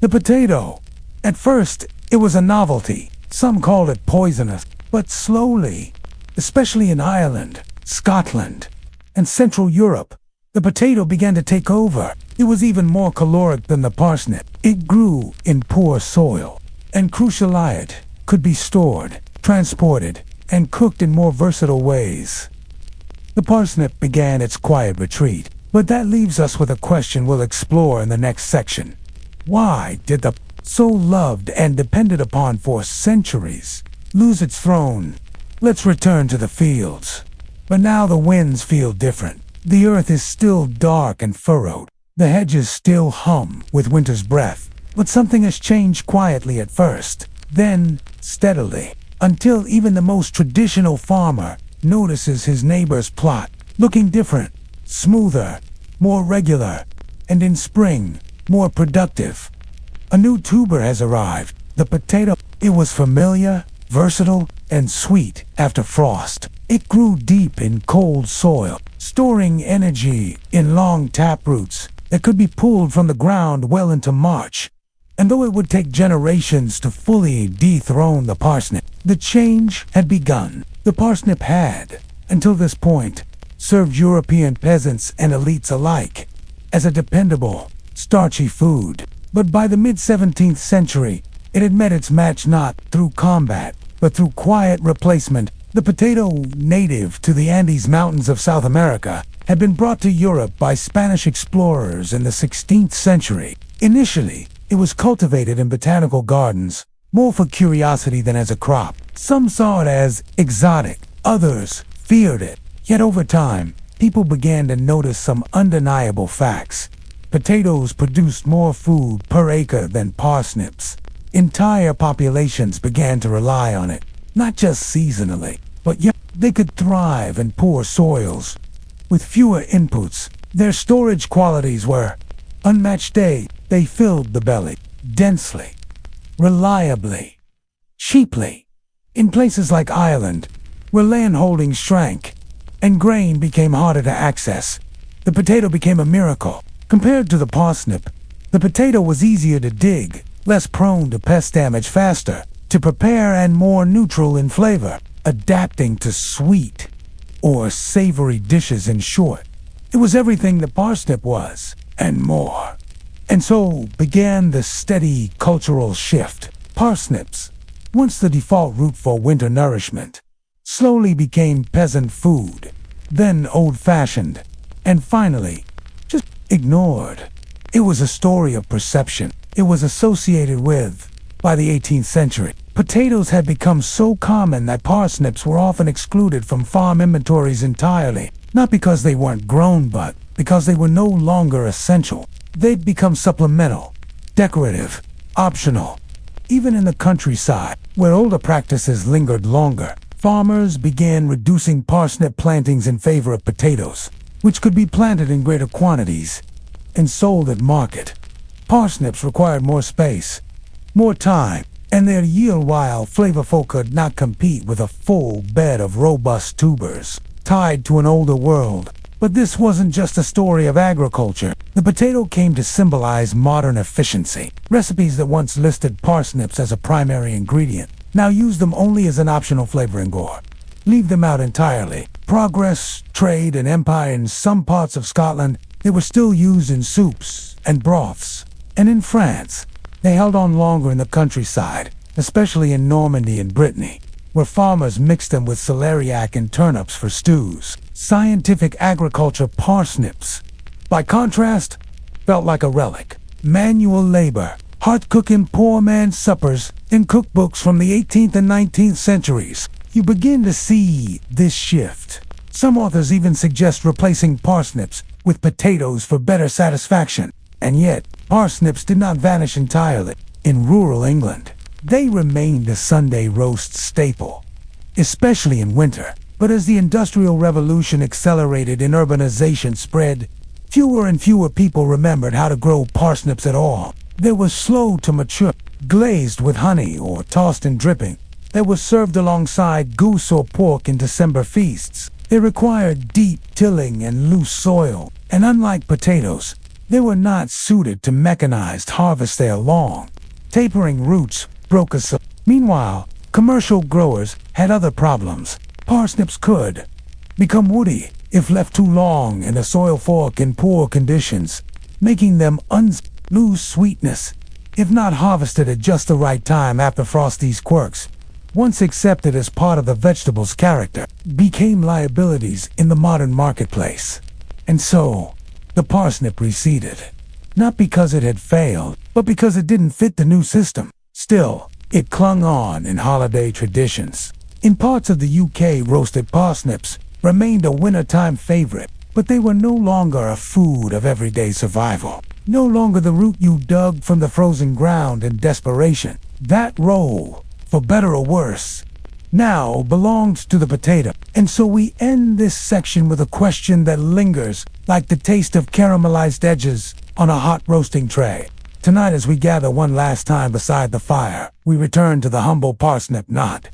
the potato. At first, it was a novelty. Some called it poisonous, but slowly, especially in Ireland, Scotland, and Central Europe, the potato began to take over. It was even more caloric than the parsnip. It grew in poor soil, and crucially it could be stored, transported, and cooked in more versatile ways. The parsnip began its quiet retreat, but that leaves us with a question we'll explore in the next section. Why did the so loved and depended upon for centuries lose its throne? Let's return to the fields. But now the winds feel different. The earth is still dark and furrowed. The hedges still hum with winter's breath. But something has changed quietly at first, then steadily, until even the most traditional farmer notices his neighbor's plot looking different, smoother, more regular, and in spring, more productive. A new tuber has arrived, the potato. It was familiar, versatile, and sweet after frost. It grew deep in cold soil, storing energy in long taproots that could be pulled from the ground well into March. And though it would take generations to fully dethrone the parsnip, the change had begun. The parsnip had, until this point, served European peasants and elites alike as a dependable, starchy food. But by the mid-17th century, it had met its match not through combat, but through quiet replacement. The potato, native to the Andes Mountains of South America, had been brought to Europe by Spanish explorers in the 16th century. Initially, it was cultivated in botanical gardens, more for curiosity than as a crop. Some saw it as exotic, others feared it. Yet over time, people began to notice some undeniable facts. Potatoes produced more food per acre than parsnips. Entire populations began to rely on it, not just seasonally, but yet they could thrive in poor soils. With fewer inputs, their storage qualities were unmatched. They filled the belly densely, reliably, cheaply. In places like Ireland, where land holdings shrank and grain became harder to access, the potato became a miracle. Compared to the parsnip, the potato was easier to dig, less prone to pest damage, faster to prepare, and more neutral in flavor, adapting to sweet or savory dishes. In short, it was everything the parsnip was, and more. And so began the steady cultural shift. Parsnips, once the default root for winter nourishment, slowly became peasant food, then old-fashioned, and finally, just ignored. It was a story of perception. It was associated with, by the 18th century, potatoes had become so common that parsnips were often excluded from farm inventories entirely, not because they weren't grown, but because they were no longer essential. They'd become supplemental, decorative, optional. Even in the countryside, where older practices lingered longer, farmers began reducing parsnip plantings in favor of potatoes, which could be planted in greater quantities and sold at market. Parsnips required more space, more time, and their yield, while flavorful, could not compete with a full bed of robust tubers tied to an older world. But this wasn't just a story of agriculture. The potato came to symbolize modern efficiency. Recipes that once listed parsnips as a primary ingredient now use them only as an optional flavoring or leave them out entirely. Progress, trade, and empire. In some parts of Scotland, they were still used in soups and broths. And in France, they held on longer in the countryside, especially in Normandy and Brittany, where farmers mixed them with celeriac and turnips for stews. Scientific agriculture. Parsnips, by contrast, felt like a relic. Manual labor, hard cooking, poor man's suppers, in cookbooks from the 18th and 19th centuries. You begin to see this shift. Some authors even suggest replacing parsnips with potatoes for better satisfaction. And yet, parsnips did not vanish entirely. In rural England, they remained a Sunday roast staple, especially in winter. But as the Industrial Revolution accelerated and urbanization spread, fewer and fewer people remembered how to grow parsnips at all. They were slow to mature, glazed with honey or tossed in dripping. They were served alongside goose or pork in December feasts. They required deep tilling and loose soil, and unlike potatoes, they were not suited to mechanized harvest. Their long, tapering roots broke a supply. Meanwhile, commercial growers had other problems. Parsnips could become woody if left too long in a soil fork in poor conditions, making them lose sweetness if not harvested at just the right time. After frost, these quirks, once accepted as part of the vegetable's character, became liabilities in the modern marketplace. And so, the parsnip receded, not because it had failed, but because it didn't fit the new system. Still, it clung on in holiday traditions. In parts of the UK, roasted parsnips remained a wintertime favorite, but they were no longer a food of everyday survival. No longer the root you dug from the frozen ground in desperation. That role, for better or worse, now belonged to the potato. And so we end this section with a question that lingers like the taste of caramelized edges on a hot roasting tray. Tonight, as we gather one last time beside the fire, we return to the humble parsnip, not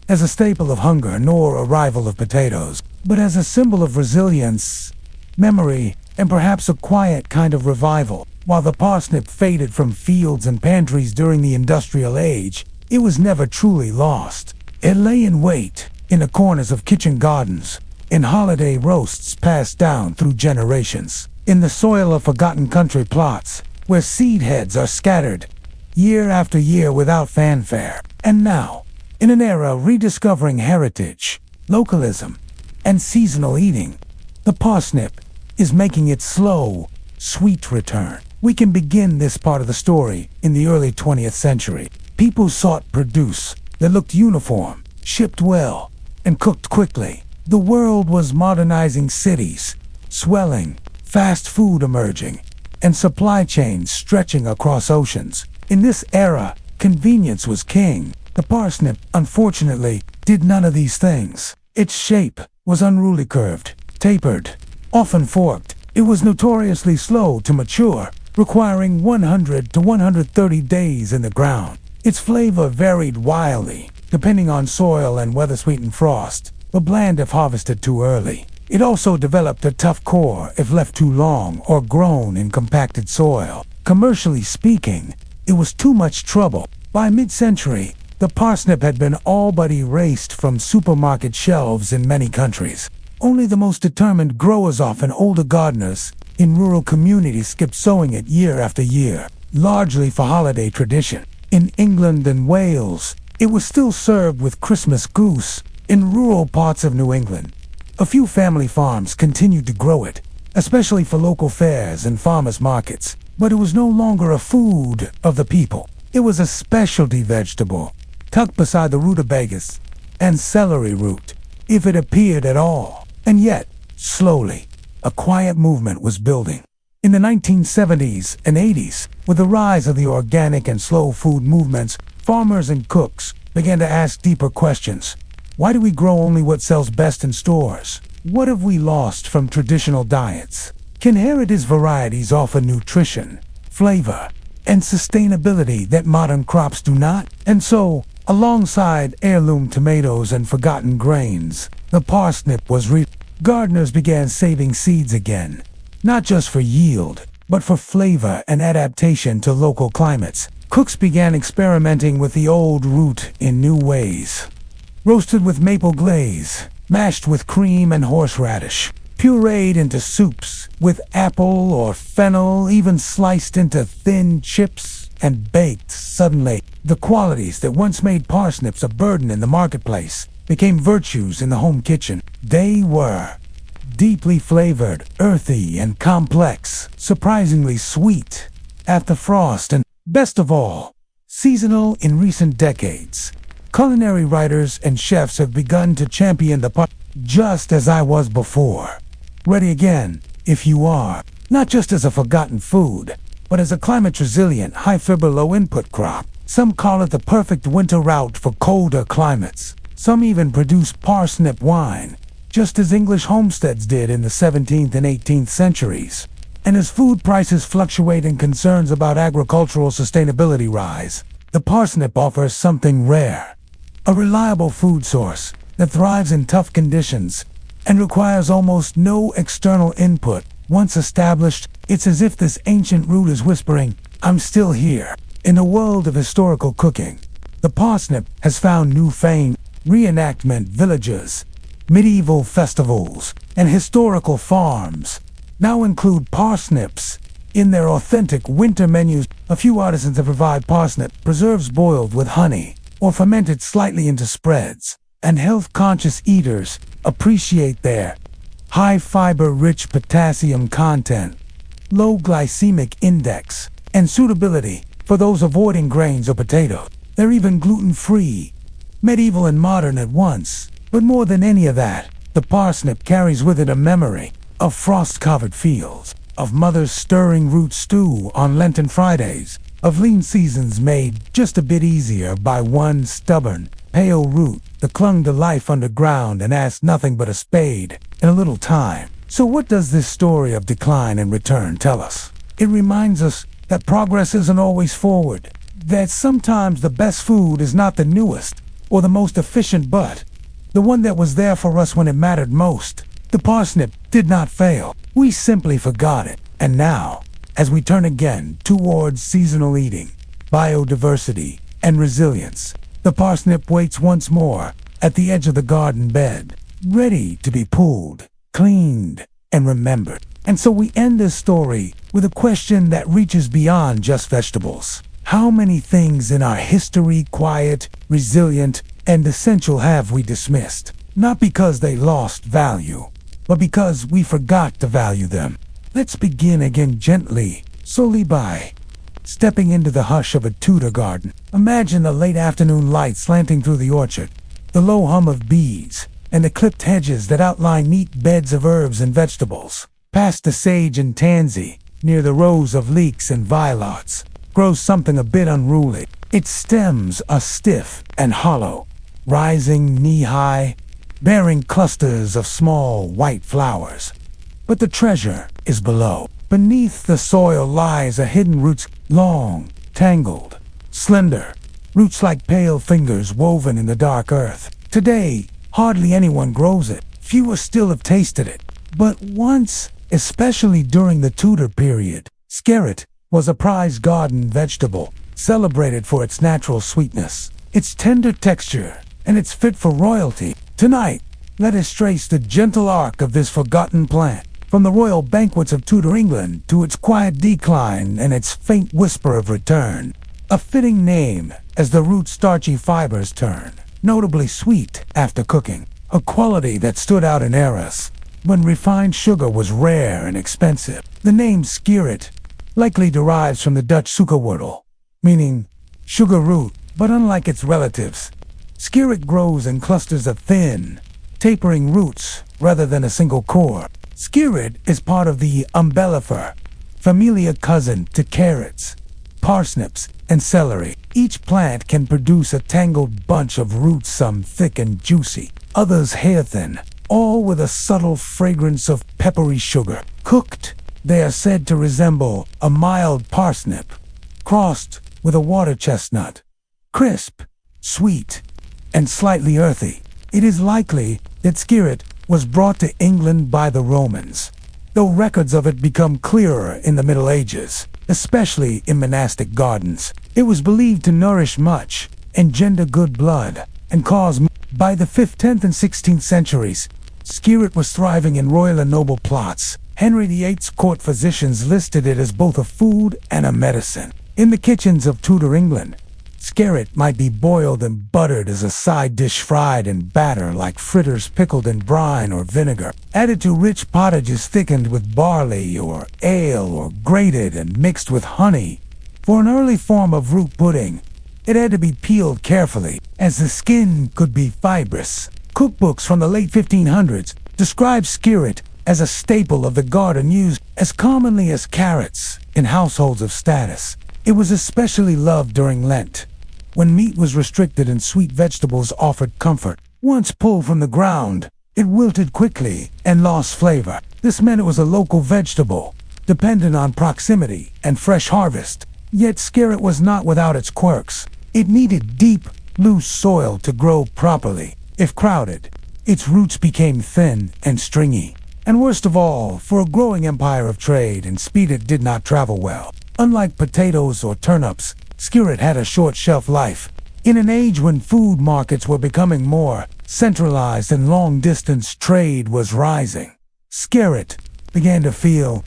as a staple of hunger nor a rival of potatoes, but as a symbol of resilience, memory, and perhaps a quiet kind of revival. While the parsnip faded from fields and pantries during the industrial age, it was never truly lost. It lay in wait in the corners of kitchen gardens, in holiday roasts passed down through generations, in the soil of forgotten country plots, where seed heads are scattered year after year without fanfare. And now, in an era rediscovering heritage, localism, and seasonal eating, the parsnip is making its slow, sweet return. We can begin this part of the story in the early 20th century. People sought produce that looked uniform, shipped well, and cooked quickly. The world was modernizing, cities swelling, fast food emerging, and supply chains stretching across oceans. In this era, convenience was king. The parsnip, unfortunately, did none of these things. Its shape was unruly, curved, tapered, often forked. It was notoriously slow to mature, requiring 100 to 130 days in the ground. Its flavor varied wildly, depending on soil and weather-sweetened frost, but bland if harvested too early. It also developed a tough core if left too long or grown in compacted soil. Commercially speaking, it was too much trouble. By mid-century, the parsnip had been all but erased from supermarket shelves in many countries. Only the most determined growers, often older gardeners, in rural communities kept sowing it year after year, largely for holiday tradition. In England and Wales, it was still served with Christmas goose, In rural parts of New England, a few family farms continued to grow it, especially for local fairs and farmers markets. But it was no longer a food of the people. It was a specialty vegetable, tucked beside the rutabagas and celery root, if it appeared at all. And yet, slowly, a quiet movement was building. In the 1970s and 80s, with the rise of the organic and slow food movements, farmers and cooks began to ask deeper questions. Why do we grow only what sells best in stores? What have we lost from traditional diets? Can heritage varieties offer nutrition, flavor, and sustainability that modern crops do not? And so, alongside heirloom tomatoes and forgotten grains, the parsnip was gardeners began saving seeds again, not just for yield, but for flavor and adaptation to local climates. Cooks began experimenting with the old root in new ways. Roasted with maple glaze, mashed with cream and horseradish, pureed into soups with apple or fennel, even sliced into thin chips and baked. Suddenly, the qualities that once made parsnips a burden in the marketplace became virtues in the home kitchen. They were deeply flavored, earthy, and complex, surprisingly sweet after frost, and best of all, seasonal. In recent decades, culinary writers and chefs have begun to champion the parsnip, just as I was before. Ready again, if you are, not just as a forgotten food, but as a climate-resilient, high-fiber, low-input crop. Some call it the perfect winter route for colder climates. Some even produce parsnip wine, just as English homesteads did in the 17th and 18th centuries. And as food prices fluctuate and concerns about agricultural sustainability rise, the parsnip offers something rare, a reliable food source that thrives in tough conditions and requires almost no external input. Once established, it's as if this ancient root is whispering, "I'm still here." In a world of historical cooking, the parsnip has found new fame. Reenactment villages, medieval festivals, and historical farms now include parsnips in their authentic winter menus. A few artisans have revived parsnip preserves boiled with honey or fermented slightly into spreads, and health-conscious eaters appreciate their high-fiber, rich potassium content, low glycemic index, and suitability for those avoiding grains or potatoes. They're even gluten-free, medieval and modern at once. But more than any of that, the parsnip carries with it a memory of frost-covered fields, of mothers stirring root stew on Lenten Fridays, of lean seasons made just a bit easier by one stubborn, pale root that clung to life underground and asked nothing but a spade and a little time. So what does this story of decline and return tell us? It reminds us that progress isn't always forward, that sometimes the best food is not the newest or the most efficient, but the one that was there for us when it mattered most. The parsnip did not fail. We simply forgot it. And now, as we turn again towards seasonal eating, biodiversity, and resilience, the parsnip waits once more at the edge of the garden bed, ready to be pulled, cleaned, and remembered. And so we end this story with a question that reaches beyond just vegetables. How many things in our history, quiet, resilient, and essential, have we dismissed? Not because they lost value, but because we forgot to value them. Let's begin again gently, slowly, by stepping into the hush of a Tudor garden. Imagine the late afternoon light slanting through the orchard, the low hum of bees, and the clipped hedges that outline neat beds of herbs and vegetables. Past the sage and tansy, near the rows of leeks and violets, grows something a bit unruly. Its stems are stiff and hollow, rising knee-high, bearing clusters of small white flowers. But the treasure is below. Beneath the soil lies a hidden root, long, tangled, slender, roots like pale fingers woven in the dark earth. Today, hardly anyone grows it. Fewer still have tasted it. But once, especially during the Tudor period, scarlet was a prized garden vegetable, celebrated for its natural sweetness, its tender texture, and its fit for royalty. Tonight, let us trace the gentle arc of this forgotten plant, from the royal banquets of Tudor England to its quiet decline and its faint whisper of return. A fitting name as the root's starchy fibers turn notably sweet after cooking, a quality that stood out in eras when refined sugar was rare and expensive. The name skirit likely derives from the Dutch zoeterwortel, meaning sugar root, but unlike its relatives, skirit grows in clusters of thin, tapering roots rather than a single core. Skirit is part of the umbellifer, familiar cousin to carrots, parsnips, and celery. Each plant can produce a tangled bunch of roots, some thick and juicy, others hair-thin, all with a subtle fragrance of peppery sugar. Cooked, they are said to resemble a mild parsnip, crossed with a water chestnut. Crisp, sweet, and slightly earthy. It is likely that skirit was brought to England by the Romans, though records of it become clearer in the Middle Ages, especially in monastic gardens. It was believed to nourish much, engender good blood, and cause. By the 5th, 10th, and 16th centuries, skirit was thriving in royal and noble plots. Henry VIII's court physicians listed it as both a food and a medicine. In the kitchens of Tudor England, skirit might be boiled and buttered as a side dish, fried in batter like fritters, pickled in brine or vinegar, added to rich pottages thickened with barley or ale, or grated and mixed with honey. For an early form of root pudding, it had to be peeled carefully, as the skin could be fibrous. Cookbooks from the late 1500s describe skirit as a staple of the garden, used as commonly as carrots in households of status. It was especially loved during Lent, when meat was restricted and sweet vegetables offered comfort. Once pulled from the ground, it wilted quickly and lost flavor. This meant it was a local vegetable, dependent on proximity and fresh harvest. Yet skirit was not without its quirks. It needed deep, loose soil to grow properly. If crowded, its roots became thin and stringy. And worst of all, for a growing empire of trade and speed, it did not travel well. Unlike potatoes or turnips, skirit had a short shelf life. In an age when food markets were becoming more centralized and long-distance trade was rising, skirit began to feel,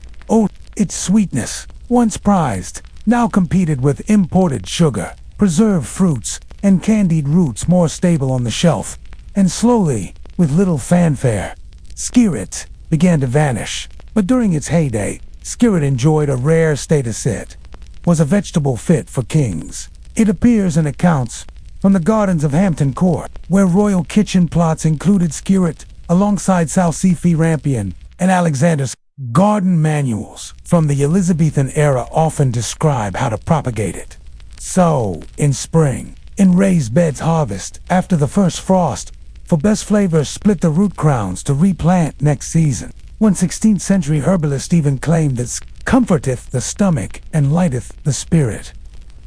its sweetness, once prized, now competed with imported sugar, preserved fruits, and candied roots more stable on the shelf. And slowly, with little fanfare, skirit began to vanish. But during its heyday, skirit enjoyed a rare status. It was a vegetable fit for kings. It appears in accounts from the gardens of Hampton Court, where royal kitchen plots included skirit, alongside South Sea rampion and Alexander's. Garden manuals from the Elizabethan era often describe how to propagate it. Sow in spring, in raised beds harvest after the first frost. For best flavor, split the root crowns to replant next season. One 16th century herbalist even claimed that comforteth the stomach and lighteth the spirit.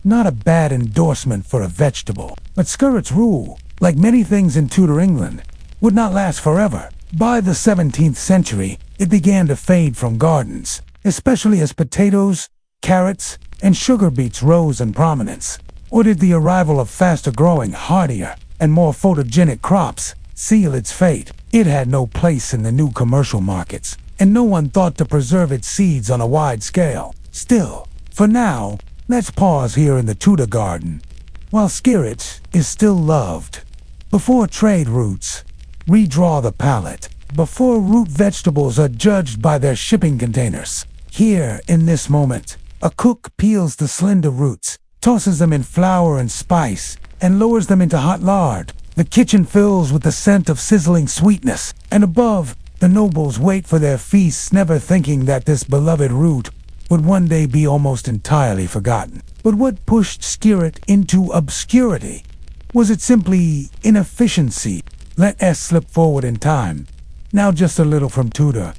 Not a bad endorsement for a vegetable. But skirit's rule, like many things in Tudor England, would not last forever. By the 17th century, it began to fade from gardens, especially as potatoes, carrots, and sugar beets rose in prominence. Or did the arrival of faster-growing, hardier, and more photogenic crops seal its fate? It had no place in the new commercial markets, and no one thought to preserve its seeds on a wide scale. Still, for now, let's pause here in the Tudor garden. While skirit is still loved, before trade routes redraw the palate, before root vegetables are judged by their shipping containers, here in this moment, a cook peels the slender roots, tosses them in flour and spice, and lowers them into hot lard. The kitchen fills with the scent of sizzling sweetness, and above, the nobles wait for their feasts, never thinking that this beloved root would one day be almost entirely forgotten. But what pushed skirit into obscurity? Was it simply inefficiency? Let us slip forward in time, now just a little from Tudor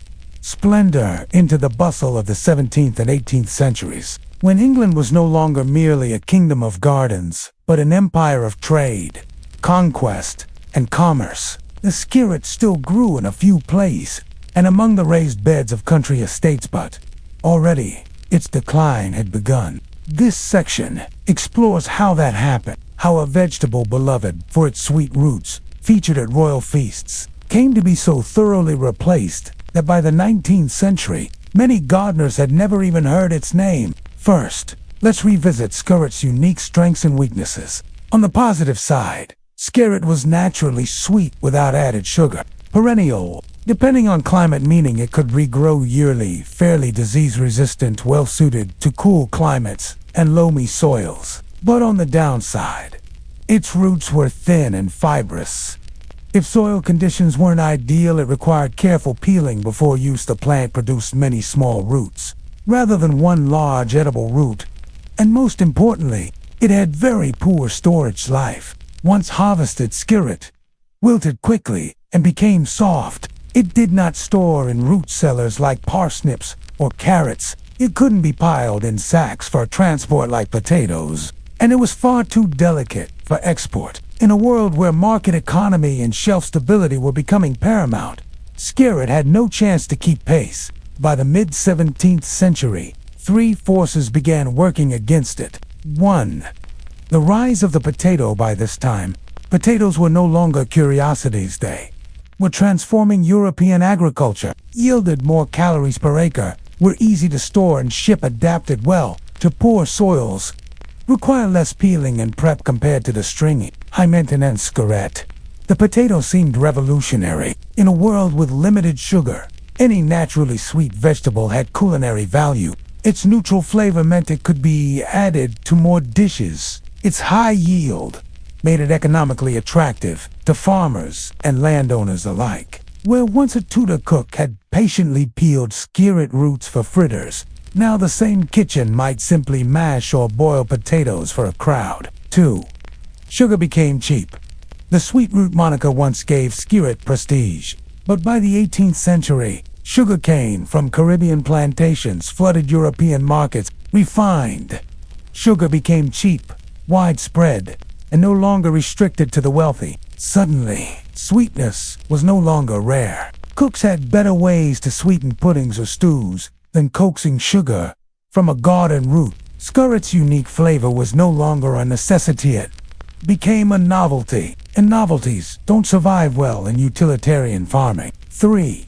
splendor into the bustle of the 17th and 18th centuries, when England was no longer merely a kingdom of gardens, but an empire of trade, conquest, and commerce. The skirit still grew in a few places, and among the raised beds of country estates, but already its decline had begun. This section explores how that happened, how a vegetable beloved for its sweet roots, featured at royal feasts, came to be so thoroughly replaced that by the 19th century, many gardeners had never even heard its name. First, let's revisit skirit's unique strengths and weaknesses. On the positive side, Scarlet was naturally sweet without added sugar. Perennial, depending on climate, meaning it could regrow yearly, fairly disease-resistant, well-suited to cool climates and loamy soils. But on the downside, its roots were thin and fibrous. If soil conditions weren't ideal, it required careful peeling before use. The plant produced many small roots, rather than one large edible root. And most importantly, it had very poor storage life. Once harvested, scarlet wilted quickly and became soft. It did not store in root cellars like parsnips or carrots. It couldn't be piled in sacks for transport like potatoes. And it was far too delicate for export. In a world where market economy and shelf stability were becoming paramount, scarlet had no chance to keep pace. By the mid-17th century, three forces began working against it. 1. The rise of the potato. By this time, potatoes were no longer curiosities. They were transforming European agriculture, yielded more calories per acre, were easy to store and ship, adapted well to poor soils, require less peeling and prep compared to the stringy, high-maintenance scarlet. The potato seemed revolutionary. In a world with limited sugar, any naturally sweet vegetable had culinary value. Its neutral flavor meant it could be added to more dishes. Its high yield made it economically attractive to farmers and landowners alike. Where once a Tudor cook had patiently peeled scarlet roots for fritters, now the same kitchen might simply mash or boil potatoes for a crowd. 2. Sugar became cheap. The sweet root moniker once gave scarlet prestige, but by the 18th century, sugar cane from Caribbean plantations flooded European markets. Refined sugar became cheap, widespread, and no longer restricted to the wealthy. Suddenly, sweetness was no longer rare. Cooks had better ways to sweeten puddings or stews than coaxing sugar from a garden root. Scarlet's unique flavor was no longer a necessity. It became a novelty, and novelties don't survive well in utilitarian farming. 3.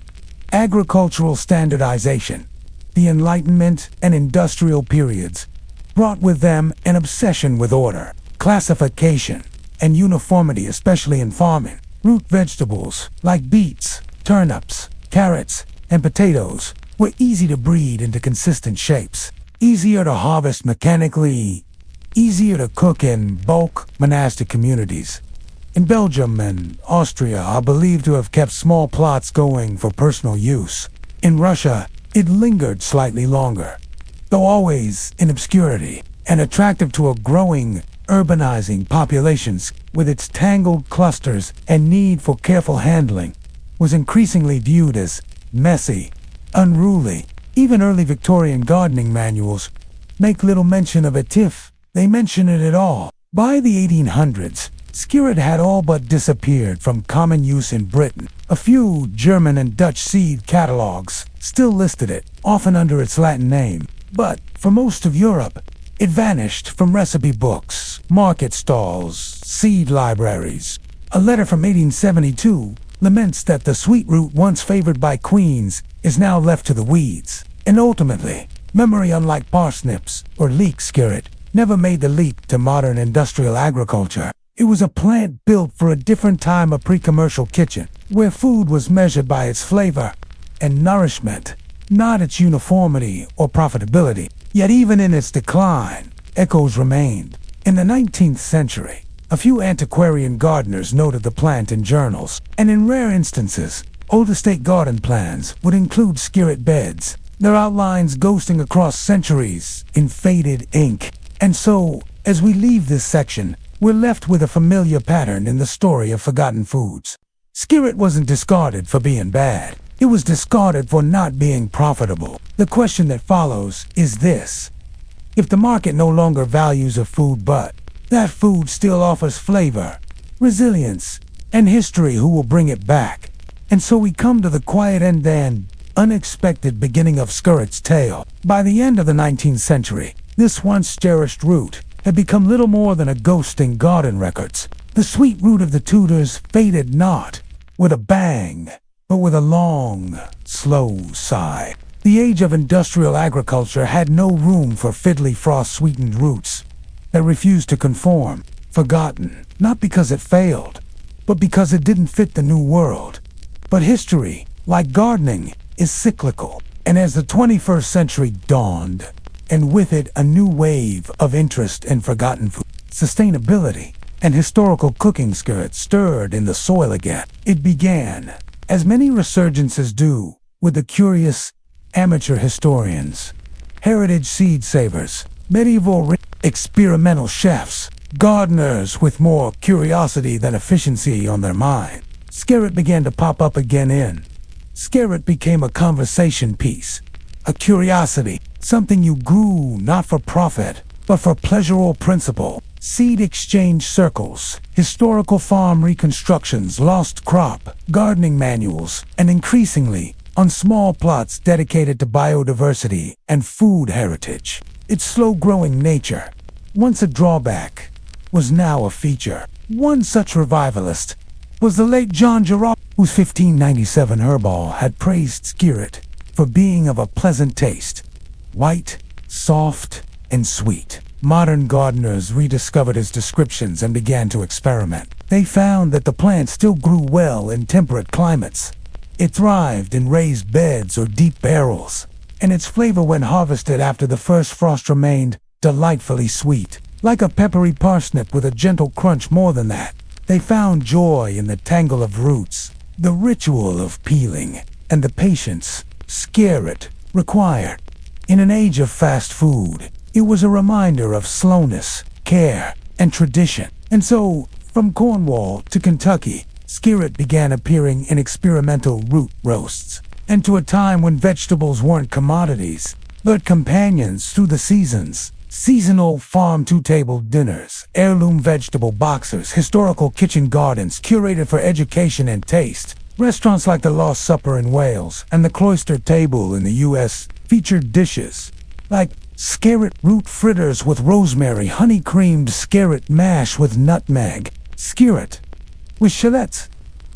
Agricultural standardization. The Enlightenment and industrial periods brought with them an obsession with order, classification, and uniformity, especially in farming. Root vegetables like beets, turnips, carrots, and potatoes were easy to breed into consistent shapes, easier to harvest mechanically, easier to cook in bulk. Monastic communities in Belgium and Austria are believed to have kept small plots going for personal use. In Russia, it lingered slightly longer, though always in obscurity, and attractive to a growing, urbanizing populations. With its tangled clusters and need for careful handling, was increasingly viewed as messy, unruly. Even early Victorian gardening manuals make little mention of it, if they mention it at all. By the 1800s, scarlet had all but disappeared from common use in Britain. A few German and Dutch seed catalogs still listed it, often under its Latin name. But for most of Europe, it vanished from recipe books, market stalls, seed libraries. A letter from 1872 laments that the sweet root once favored by queens is now left to the weeds. And ultimately, memory, unlike parsnips or leek scarlet, never made the leap to modern industrial agriculture. It was a plant built for a different time, a pre-commercial kitchen, where food was measured by its flavor and nourishment, not its uniformity or profitability. Yet even in its decline, echoes remained. In the 19th century, a few antiquarian gardeners noted the plant in journals, and in rare instances, old estate garden plans would include scarlet beds, their outlines ghosting across centuries in faded ink. And so, as we leave this section, we're left with a familiar pattern in the story of forgotten foods. Scarlet wasn't discarded for being bad. It was discarded for not being profitable. The question that follows is this: if the market no longer values a food, but that food still offers flavor, resilience, and history, who will bring it back? And so we come to the quiet end and unexpected beginning of scarlet's tale. By the end of the 19th century, this once cherished root had become little more than a ghost in garden records. The sweet root of the Tudors faded not with a bang, but with a long, slow sigh. The age of industrial agriculture had no room for fiddly frost-sweetened roots that refused to conform. forgotten, not because it failed, but because it didn't fit the new world. But history, like gardening, is cyclical. And as the 21st century dawned, and with it a new wave of interest in forgotten food, sustainability, and historical cooking skirts stirred in the soil again. It began, as many resurgences do, with the curious amateur historians, heritage seed savers, medieval experimental chefs, gardeners with more curiosity than efficiency on their mind. Scarrot began to pop up again in. Scarrot became a conversation piece, a curiosity, something you grew not for profit, but for pleasure or principle. Seed exchange circles, historical farm reconstructions, lost crop, gardening manuals, and increasingly, on small plots dedicated to biodiversity and food heritage. Its slow-growing nature, once a drawback, was now a feature. One such revivalist was the late John Gerard, whose 1597 herbal had praised scarrot for being of a pleasant taste, white, soft, and sweet. Modern gardeners rediscovered his descriptions and began to experiment. They found that the plant still grew well in temperate climates. It thrived in raised beds or deep barrels, and its flavor when harvested after the first frost remained delightfully sweet, like a peppery parsnip with a gentle crunch. More than that, they found joy in the tangle of roots, the ritual of peeling, and the patience scarrot required. In an age of fast food, it was a reminder of slowness, care, and tradition. And so, from Cornwall to Kentucky, scarrot began appearing in experimental root roasts. And to a time when vegetables weren't commodities, but companions through the seasons. Seasonal farm-to-table dinners, heirloom vegetable boxers, historical kitchen gardens curated for education and taste. Restaurants like the Lost Supper in Wales and the Cloister Table in the U.S. featured dishes like scarrot root fritters with rosemary, honey-creamed scarrot mash with nutmeg, scarrot with shallots,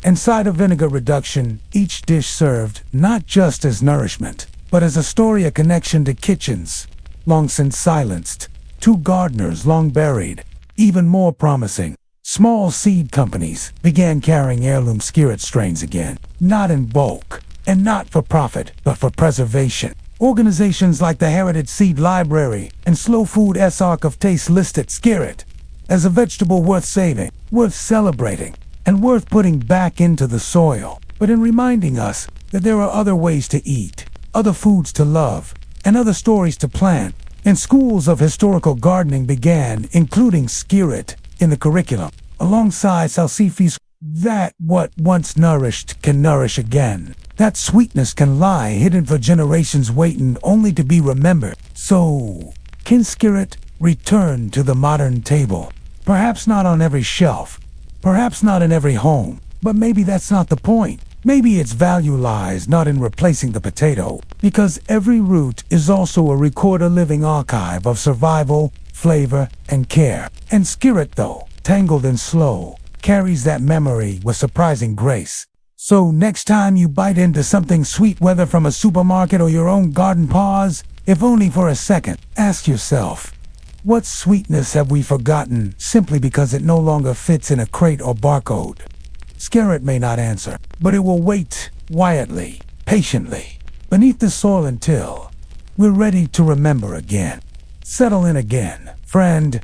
and cider vinegar reduction. Each dish served not just as nourishment, but as a story, a connection to kitchens long since silenced, to gardeners long buried. Even more promising, small seed companies began carrying heirloom scarrot strains again, not in bulk, and not for profit, but for preservation. Organizations like the Heritage Seed Library and Slow Food's Ark of Taste listed scarrot as a vegetable worth saving, worth celebrating, and worth putting back into the soil, but in reminding us that there are other ways to eat, other foods to love, and other stories to plant. And schools of historical gardening began including scarrot in the curriculum, alongside salsifis, that what once nourished can nourish again. That sweetness can lie hidden for generations waiting only to be remembered. So, can scarrot return to the modern table? Perhaps not on every shelf, perhaps not in every home, but maybe that's not the point. Maybe its value lies not in replacing the potato, because every root is also a record, a living archive of survival, flavor, and care. And scarrot, though tangled and slow, carries that memory with surprising grace. So next time you bite into something sweet, whether from a supermarket or your own garden, pause, if only for a second. Ask yourself, what sweetness have we forgotten simply because it no longer fits in a crate or barcode? Scarrot may not answer, but it will wait quietly, patiently, beneath the soil until we're ready to remember again. Settle in again, friend.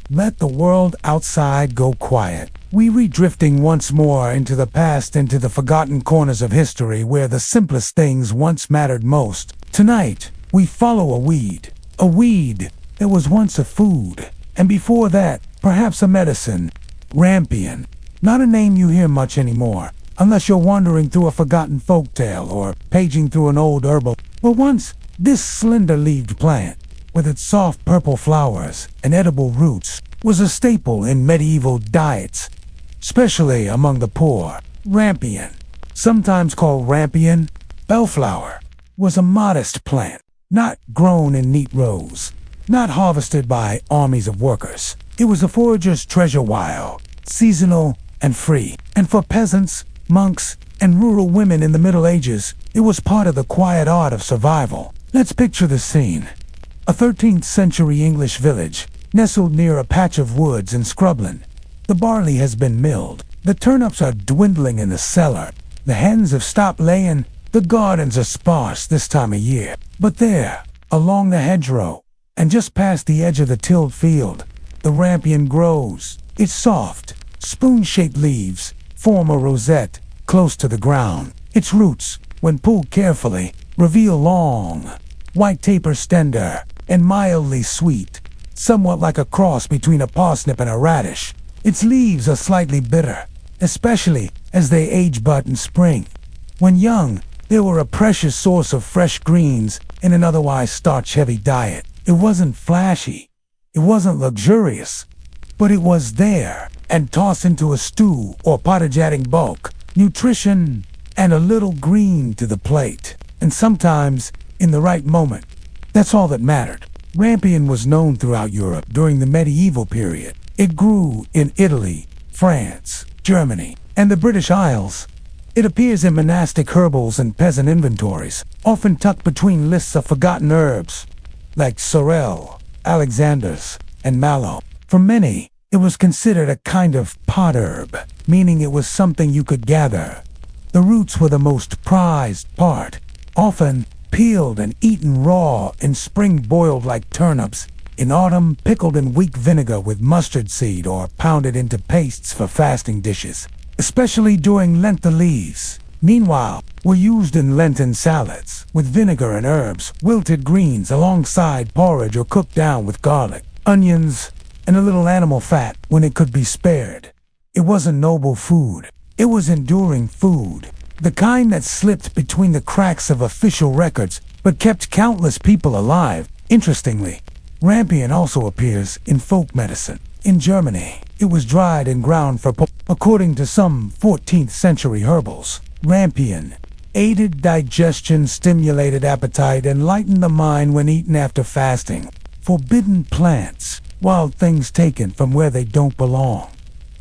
Let the world outside go quiet. We re-drifting once more into the past, into the forgotten corners of history where the simplest things once mattered most. Tonight, we follow a weed that was once a food, and before that, perhaps a medicine. Rampion, not a name you hear much anymore, unless you're wandering through a forgotten folktale or paging through an old herbal. But once, this slender-leaved plant, with its soft purple flowers and edible roots, was a staple in medieval diets, especially among the poor. Rampion, sometimes called rampion, bellflower, was a modest plant, not grown in neat rows, not harvested by armies of workers. It was a forager's treasure, wild, seasonal, and free. And for peasants, monks, and rural women in the Middle Ages, it was part of the quiet art of survival. Let's picture the scene. A 13th century English village, nestled near a patch of woods and scrubland. The barley has been milled. The turnips are dwindling in the cellar. The hens have stopped laying. The gardens are sparse this time of year. But there, along the hedgerow, and just past the edge of the tilled field, the rampion grows. Its soft, spoon-shaped leaves form a rosette close to the ground. Its roots, when pulled carefully, reveal long, white tapers tender and mildly sweet, somewhat like a cross between a parsnip and a radish. Its leaves are slightly bitter, especially as they age but in spring. When young, they were a precious source of fresh greens in an otherwise starch-heavy diet. It wasn't flashy, it wasn't luxurious, but it was there, and tossed into a stew or pottage adding bulk, nutrition, and a little green to the plate. And sometimes, in the right moment, that's all that mattered. Rampion was known throughout Europe during the medieval period. It grew in Italy, France, Germany, and the British Isles. It appears in monastic herbals and peasant inventories, often tucked between lists of forgotten herbs, like sorrel, alexanders, and mallow. For many, it was considered a kind of pot herb, meaning it was something you could gather. The roots were the most prized part, often peeled and eaten raw, in spring boiled like turnips, in autumn pickled in weak vinegar with mustard seed or pounded into pastes for fasting dishes, especially during Lent. The leaves, meanwhile, were used in Lenten salads, with vinegar and herbs, wilted greens alongside porridge or cooked down with garlic, onions, and a little animal fat when it could be spared. It wasn't noble food. It was enduring food, the kind that slipped between the cracks of official records but kept countless people alive. Interestingly, rampion also appears in folk medicine. In Germany, it was dried and ground for according to some 14th century herbals. Rampion aided digestion, stimulated appetite, and lightened the mind when eaten after fasting. Forbidden plants, wild things taken from where they don't belong.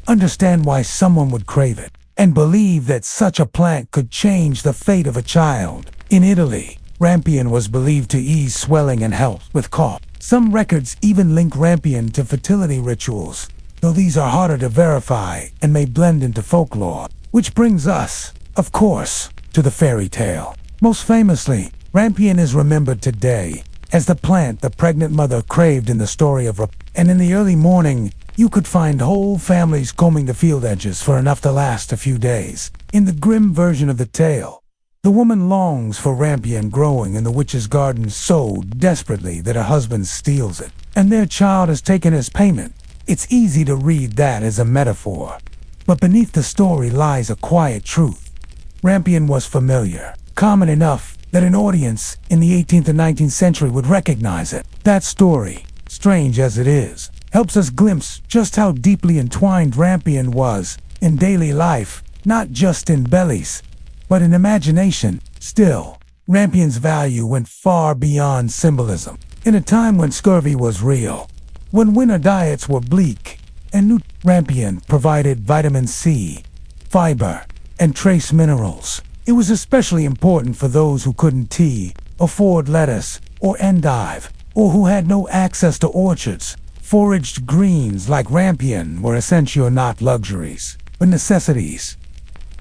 Understand why someone would crave it, and believe that such a plant could change the fate of a child. In Italy, rampion was believed to ease swelling and help with cough. Some records even link rampion to fertility rituals, though these are harder to verify and may blend into folklore. Which brings us, of course, to the fairy tale. Most famously, rampion is remembered today as the plant the pregnant mother craved in the story of and in the early morning, you could find whole families combing the field edges for enough to last a few days. In the grim version of the tale, the woman longs for rampion growing in the witch's garden so desperately that her husband steals it, and their child is taken as payment. It's easy to read that as a metaphor, but beneath the story lies a quiet truth. Rampion was familiar, common enough that an audience in the 18th and 19th century would recognize it. That story, strange as it is, helps us glimpse just how deeply entwined rampion was in daily life, not just in bellies, but in imagination. Still, rampion's value went far beyond symbolism. In a time when scurvy was real, when winter diets were bleak, and rampion provided vitamin C, fiber, and trace minerals. It was especially important for those who couldn't afford lettuce or endive, or who had no access to orchards. Foraged greens like rampion were essential, not luxuries, but necessities.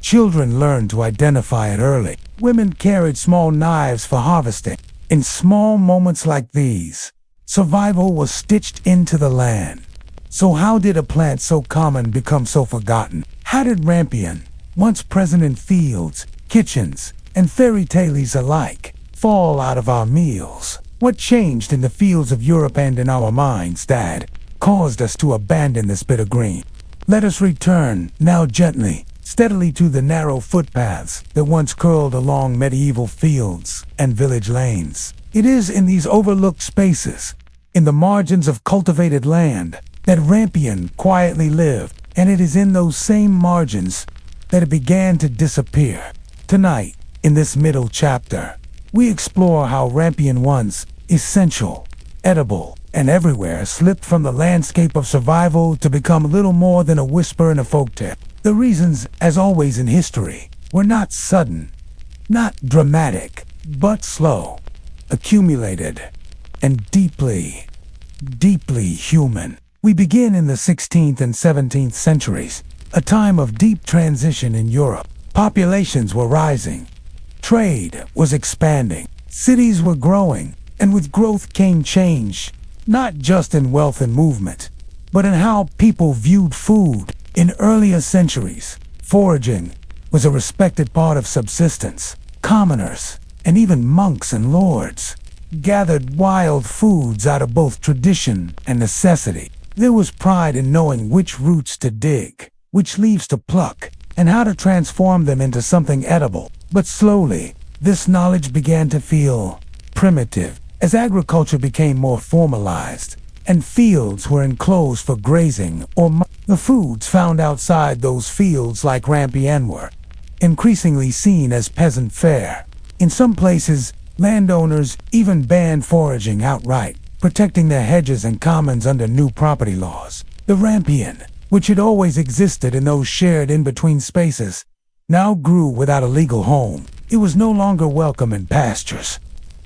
Children learned to identify it early. Women carried small knives for harvesting. In small moments like these, survival was stitched into the land. So how did a plant so common become so forgotten? How did rampion, once present in fields, kitchens, and fairy tales alike, fall out of our meals? What changed in the fields of Europe and in our minds that caused us to abandon this bit of green? Let us return, now gently, steadily to the narrow footpaths that once curled along medieval fields and village lanes. It is in these overlooked spaces, in the margins of cultivated land, that rampion quietly lived, and it is in those same margins that it began to disappear. Tonight, in this middle chapter, we explore how rampion, once essential, edible, and everywhere, slipped from the landscape of survival to become little more than a whisper in a folktale. The reasons, as always in history, were not sudden, not dramatic, but slow, accumulated, and deeply, deeply human. We begin in the 16th and 17th centuries, a time of deep transition in Europe. Populations were rising, trade was expanding, cities were growing, and with growth came change, not just in wealth and movement, but in how people viewed food. In earlier centuries, foraging was a respected part of subsistence. Commoners, and even monks and lords, gathered wild foods out of both tradition and necessity. There was pride in knowing which roots to dig, which leaves to pluck, and how to transform them into something edible. But slowly, this knowledge began to feel primitive as agriculture became more formalized, and fields were enclosed for grazing the foods found outside those fields like rampion were increasingly seen as peasant fare. In some places, landowners even banned foraging outright, protecting their hedges and commons under new property laws. The rampion, which had always existed in those shared in-between spaces, now grew without a legal home. It was no longer welcome in pastures,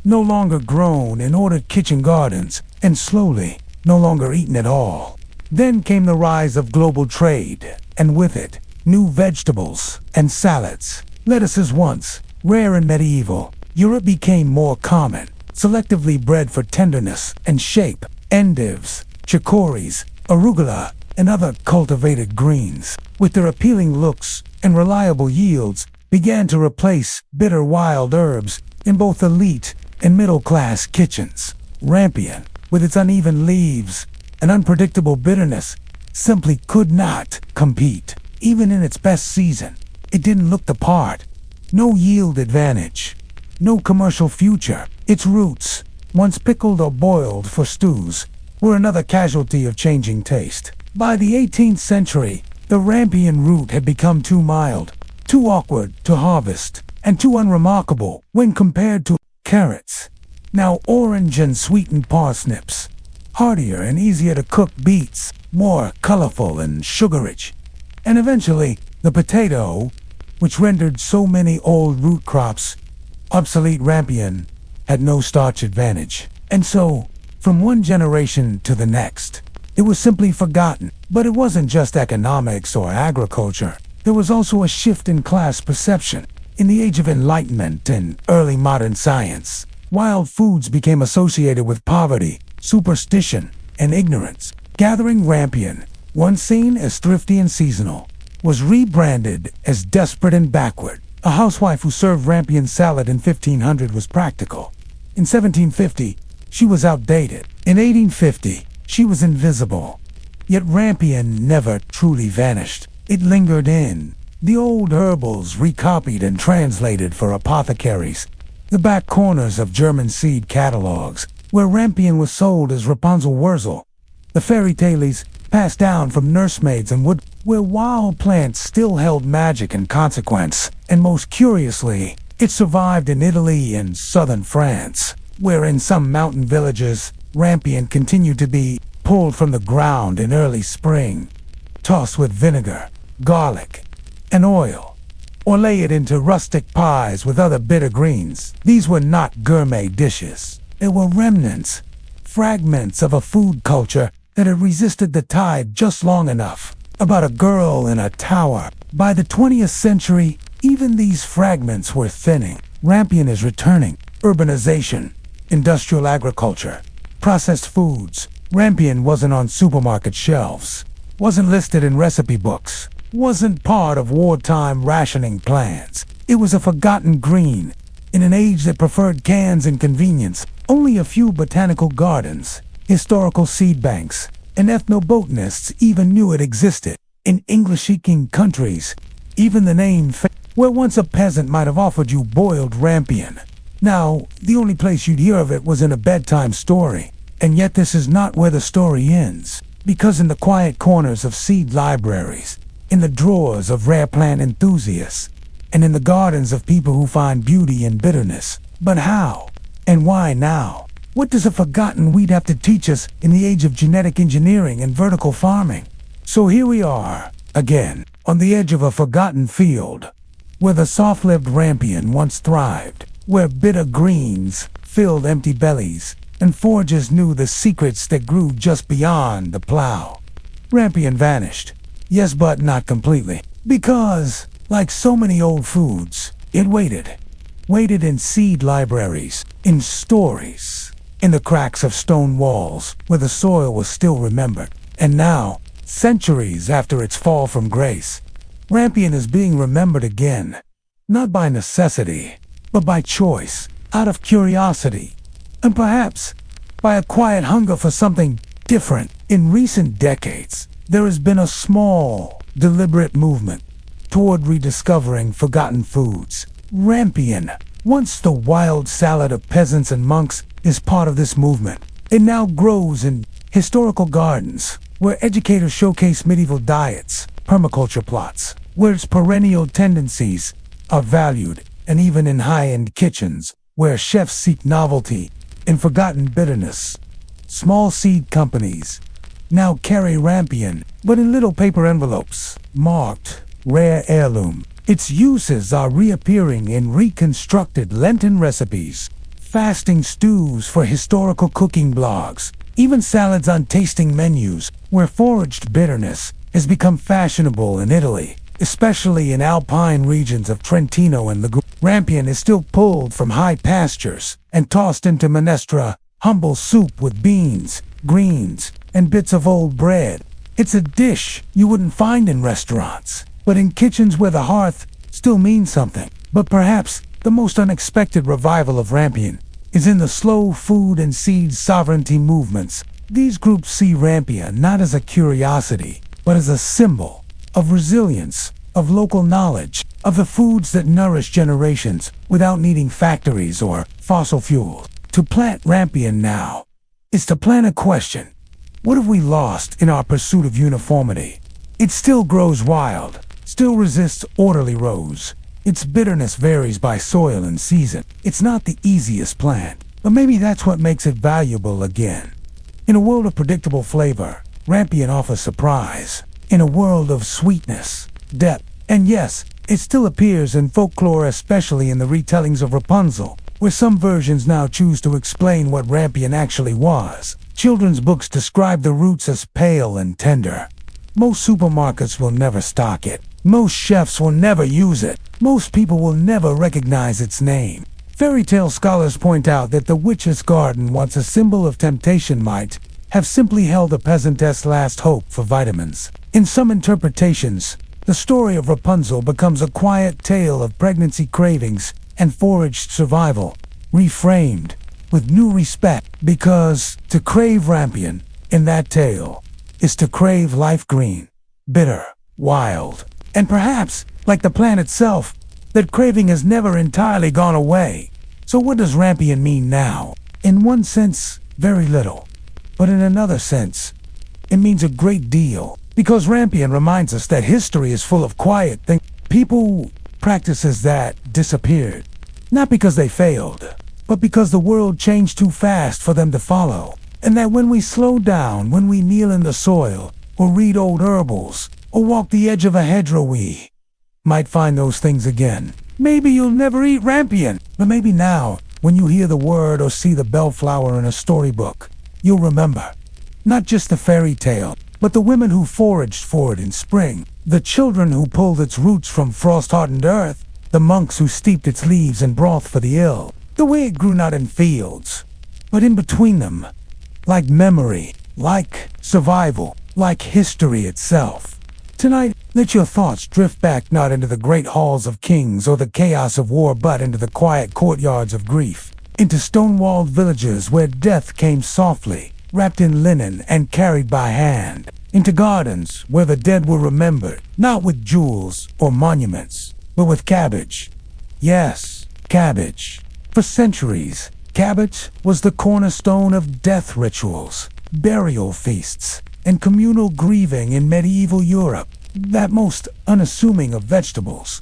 no longer grown in ordered kitchen gardens, and slowly, no longer eaten at all. Then came the rise of global trade, and with it, new vegetables and salads. Lettuces, once rare in medieval Europe, became more common, selectively bred for tenderness and shape. Endives, chicories, arugula, and other cultivated greens, with their appealing looks and reliable yields, began to replace bitter wild herbs in both elite and middle-class kitchens. Rampion, with its uneven leaves and unpredictable bitterness, simply could not compete. Even in its best season, it didn't look the part. No yield advantage, no commercial future. Its roots, once pickled or boiled for stews, were another casualty of changing taste. By the 18th century, the rampion root had become too mild, too awkward to harvest, and too unremarkable when compared to carrots, now orange and sweetened parsnips, heartier and easier to cook beets, more colorful and sugar-rich, and eventually the potato, which rendered so many old root crops obsolete. Rampion had no starch advantage, and so, from one generation to the next, it was simply forgotten. But it wasn't just economics or agriculture. There was also a shift in class perception. In the Age of Enlightenment and early modern science, wild foods became associated with poverty, superstition, and ignorance. Gathering rampion, once seen as thrifty and seasonal, was rebranded as desperate and backward. A housewife who served rampion salad in 1500 was practical. In 1750, she was outdated. In 1850, she was invisible. Yet rampion never truly vanished. It lingered in the old herbals recopied and translated for apothecaries, the back corners of German seed catalogs, where rampion was sold as Rapunzel Wurzel, the fairy tales passed down from nursemaids and wood, where wild plants still held magic and consequence. And most curiously, it survived in Italy and southern France, where in some mountain villages, rampion continued to be pulled from the ground in early spring, tossed with vinegar, garlic, and oil, or lay it into rustic pies with other bitter greens. These were not gourmet dishes. They were remnants, fragments of a food culture that had resisted the tide just long enough. About a girl in a tower. By the 20th century, even these fragments were thinning. Rampion is returning. Urbanization, industrial agriculture, processed foods. Rampion wasn't on supermarket shelves, wasn't listed in recipe books, wasn't part of wartime rationing plans. It was a forgotten green. In an age that preferred cans and convenience, only a few botanical gardens, historical seed banks, and ethnobotanists even knew it existed. In English-speaking countries, even the name where once a peasant might have offered you boiled rampion. Now, the only place you'd hear of it was in a bedtime story. And yet this is not where the story ends, because in the quiet corners of seed libraries, in the drawers of rare plant enthusiasts, and in the gardens of people who find beauty in bitterness. But how? And why now? What does a forgotten weed have to teach us in the age of genetic engineering and vertical farming? So here we are, again, on the edge of a forgotten field, where the soft-lived rampion once thrived, where bitter greens filled empty bellies, and foragers knew the secrets that grew just beyond the plow. Rampion vanished. Yes, but not completely. Because, like so many old foods, it waited. Waited in seed libraries, in stories, in the cracks of stone walls where the soil was still remembered. And now, centuries after its fall from grace, Rampion is being remembered again. Not by necessity, but by choice, out of curiosity, and perhaps by a quiet hunger for something different. In recent decades, there has been a small, deliberate movement toward rediscovering forgotten foods. Rampion, once the wild salad of peasants and monks, is part of this movement. It now grows in historical gardens, where educators showcase medieval diets, permaculture plots, where its perennial tendencies are valued, and even in high-end kitchens, where chefs seek novelty in forgotten bitterness. Small seed companies now carry Rampion, but in little paper envelopes, marked rare heirloom. Its uses are reappearing in reconstructed Lenten recipes, fasting stews for historical cooking blogs, even salads on tasting menus, where foraged bitterness has become fashionable in Italy, especially in alpine regions of Trentino and Liguria. Rampion is still pulled from high pastures and tossed into minestra, humble soup with beans, greens, and bits of old bread. It's a dish you wouldn't find in restaurants, but in kitchens where the hearth still means something. But perhaps the most unexpected revival of Rampion is in the slow food and seed sovereignty movements. These groups see Rampion not as a curiosity, but as a symbol of resilience, of local knowledge, of the foods that nourish generations without needing factories or fossil fuels. To plant Rampion now is to plant a question. What have we lost in our pursuit of uniformity? It still grows wild, still resists orderly rows. Its bitterness varies by soil and season. It's not the easiest plant, but maybe that's what makes it valuable again. In a world of predictable flavor, Rampion offers surprise. In a world of sweetness, depth, and yes, it still appears in folklore, especially in the retellings of Rapunzel, where some versions now choose to explain what Rampion actually was. Children's books describe the roots as pale and tender. Most supermarkets will never stock it. Most chefs will never use it. Most people will never recognize its name. Fairy tale scholars point out that the witch's garden, once a symbol of temptation, might have simply held a peasantess' last hope for vitamins. In some interpretations, the story of Rapunzel becomes a quiet tale of pregnancy cravings and foraged survival, reframed with new respect, because to crave Rampion in that tale is to crave life green, bitter, wild, and perhaps, like the plant itself, that craving has never entirely gone away. So what does Rampion mean now? In one sense, very little. But in another sense, it means a great deal. Because Rampion reminds us that history is full of quiet things. People, practices that disappeared. Not because they failed, but because the world changed too fast for them to follow. And that when we slow down, when we kneel in the soil, or read old herbals, or walk the edge of a hedgerow, we might find those things again. Maybe you'll never eat Rampion, but maybe now, when you hear the word or see the bellflower in a storybook, you'll remember. Not just the fairy tale, but the women who foraged for it in spring, the children who pulled its roots from frost-hardened earth, the monks who steeped its leaves in broth for the ill, the way it grew not in fields, but in between them, like memory, like survival, like history itself. Tonight, let your thoughts drift back not into the great halls of kings or the chaos of war, but into the quiet courtyards of grief, into stone-walled villages where death came softly, wrapped in linen and carried by hand, into gardens where the dead were remembered, not with jewels or monuments, but with cabbage. Yes, cabbage. For centuries, cabbage was the cornerstone of death rituals, burial feasts, and communal grieving in medieval Europe, that most unassuming of vegetables.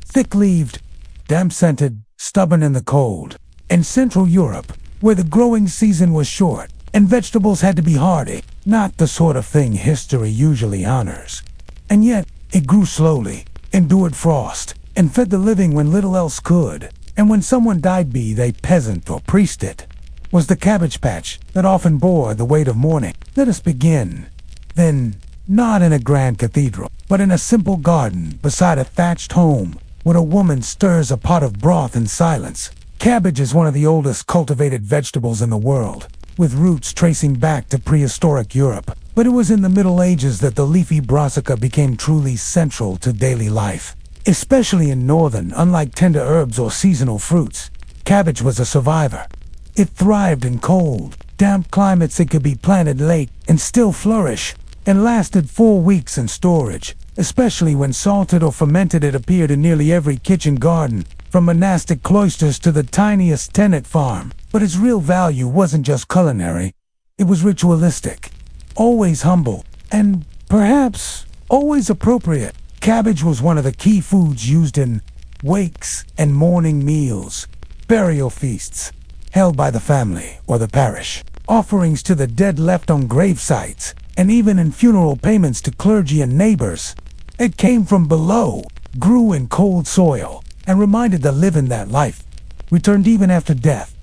Thick-leaved, damp-scented, stubborn in the cold. In Central Europe, where the growing season was short, and vegetables had to be hardy, not the sort of thing history usually honors. And yet, it grew slowly, endured frost, and fed the living when little else could. And when someone died, be they peasant or priest, it was the cabbage patch that often bore the weight of mourning. Let us begin, then, not in a grand cathedral, but in a simple garden beside a thatched home where a woman stirs a pot of broth in silence. Cabbage is one of the oldest cultivated vegetables in the world, with roots tracing back to prehistoric Europe. But it was in the Middle Ages that the leafy brassica became truly central to daily life. Especially in northern, unlike tender herbs or seasonal fruits, cabbage was a survivor. It thrived in cold, damp climates. It could be planted late and still flourish, and lasted 4 weeks in storage. Especially when salted or fermented, it appeared in nearly every kitchen garden, from monastic cloisters to the tiniest tenant farm. But its real value wasn't just culinary, it was ritualistic. Always humble, and perhaps always appropriate. Cabbage was one of the key foods used in wakes and mourning meals, burial feasts held by the family or the parish, offerings to the dead left on grave sites, and even in funeral payments to clergy and neighbors. It came from below, grew in cold soil, and reminded the living that life returned even after death.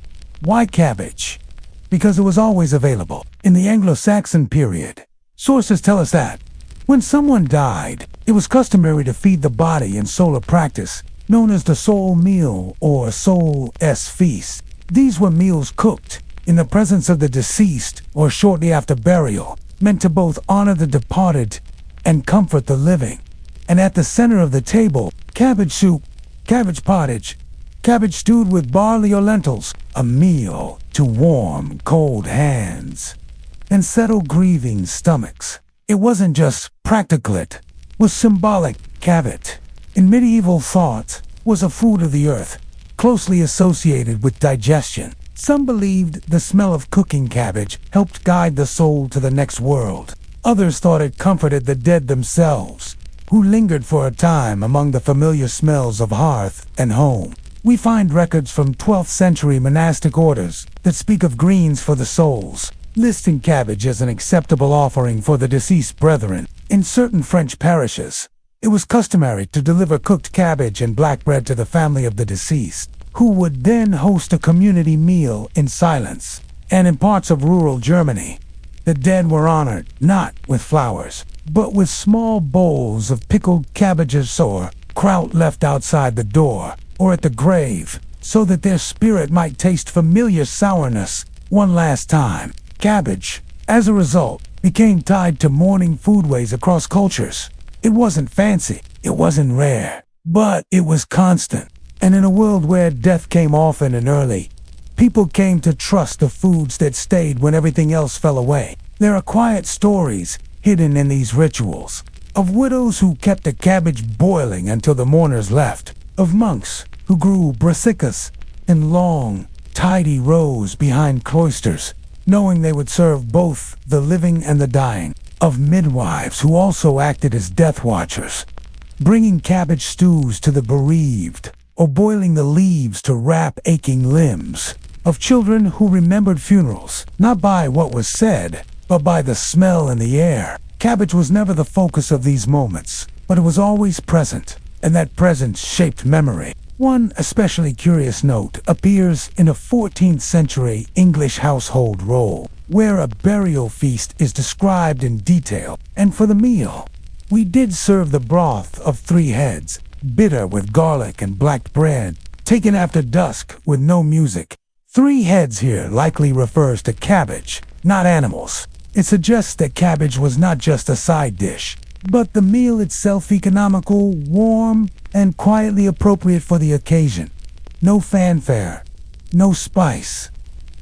Why cabbage? Because it was always available. In the Anglo-Saxon period, sources tell us that when someone died, it was customary to feed the body in solar practice, known as the soul meal or soul-s feast. These were meals cooked in the presence of the deceased or shortly after burial, meant to both honor the departed and comfort the living. And at the center of the table, cabbage soup, cabbage pottage, cabbage stewed with barley or lentils, a meal to warm cold hands and settle grieving stomachs. It wasn't just practical, it was symbolic. Cabbage, in medieval thought, was a food of the earth, closely associated with digestion. Some believed the smell of cooking cabbage helped guide the soul to the next world. Others thought it comforted the dead themselves, who lingered for a time among the familiar smells of hearth and home. We find records from 12th century monastic orders that speak of greens for the souls, listing cabbage as an acceptable offering for the deceased brethren. In certain French parishes, it was customary to deliver cooked cabbage and black bread to the family of the deceased, who would then host a community meal in silence. And in parts of rural Germany, the dead were honored not with flowers, but with small bowls of pickled cabbages or kraut left outside the door or at the grave, so that their spirit might taste familiar sourness one last time. Cabbage, as a result, became tied to mourning foodways across cultures. It wasn't fancy, it wasn't rare, but it was constant. And in a world where death came often and early, people came to trust the foods that stayed when everything else fell away. There are quiet stories hidden in these rituals, of widows who kept a cabbage boiling until the mourners left, of monks who grew brassicas in long, tidy rows behind cloisters, knowing they would serve both the living and the dying, of midwives who also acted as death watchers, bringing cabbage stews to the bereaved, or boiling the leaves to wrap aching limbs, of children who remembered funerals, not by what was said, but by the smell in the air. Cabbage was never the focus of these moments, but it was always present, and that presence shaped memory. One especially curious note appears in a 14th century English household roll, where a burial feast is described in detail. And for the meal, we did serve the broth of 3 heads, bitter with garlic and black bread, taken after dusk with no music. 3 heads here likely refers to cabbage, not animals. It suggests that cabbage was not just a side dish, but the meal itself, economical, warm, and quietly appropriate for the occasion. No fanfare, no spice,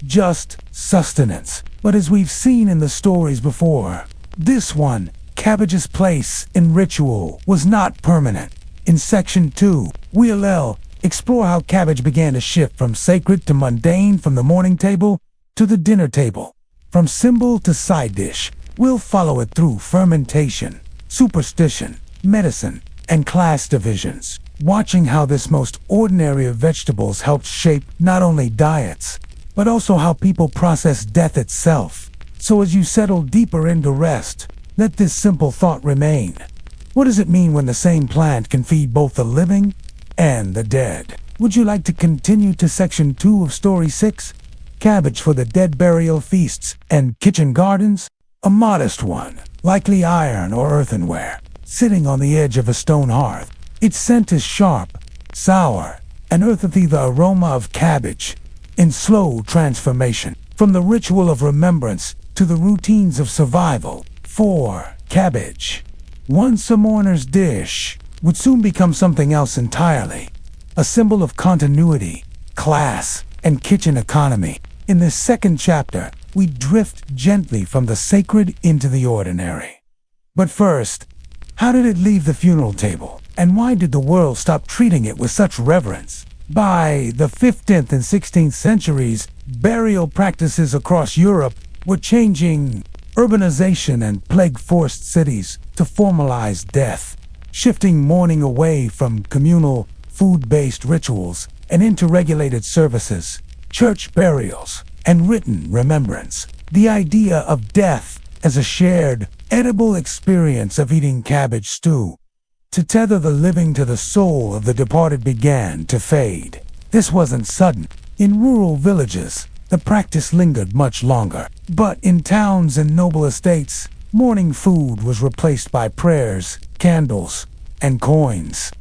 just sustenance. But as we've seen in the stories before, this one, cabbage's place in ritual, was not permanent. In Section 2, we'll explore how cabbage began to shift from sacred to mundane, from the morning table to the dinner table, from symbol to side dish. We'll follow it through fermentation, superstition, medicine, and class divisions, watching how this most ordinary of vegetables helped shape not only diets, but also how people process death itself. So as you settle deeper into rest, let this simple thought remain. What does it mean when the same plant can feed both the living and the dead? Would you like to continue to Section 2 of Story 6? cabbage for the dead burial feasts, and kitchen gardens, a modest one, likely iron or earthenware, sitting on the edge of a stone hearth. Its scent is sharp, sour, and earthy, the aroma of cabbage, in slow transformation, from the ritual of remembrance to the routines of survival. 4. Cabbage. Once a mourner's dish, would soon become something else entirely, a symbol of continuity, class, and kitchen economy. In this second chapter, we drift gently from the sacred into the ordinary. But first, how did it leave the funeral table, and why did the world stop treating it with such reverence? By the 15th and 16th centuries, burial practices across Europe were changing. Urbanization and plague-forced cities to formalize death, shifting mourning away from communal, food-based rituals and into regulated services, church burials, and written remembrance. The idea of death as a shared, edible experience of eating cabbage stew, to tether the living to the soul of the departed, began to fade. This wasn't sudden. In rural villages, the practice lingered much longer. But in towns and noble estates, morning food was replaced by prayers, candles, and coins.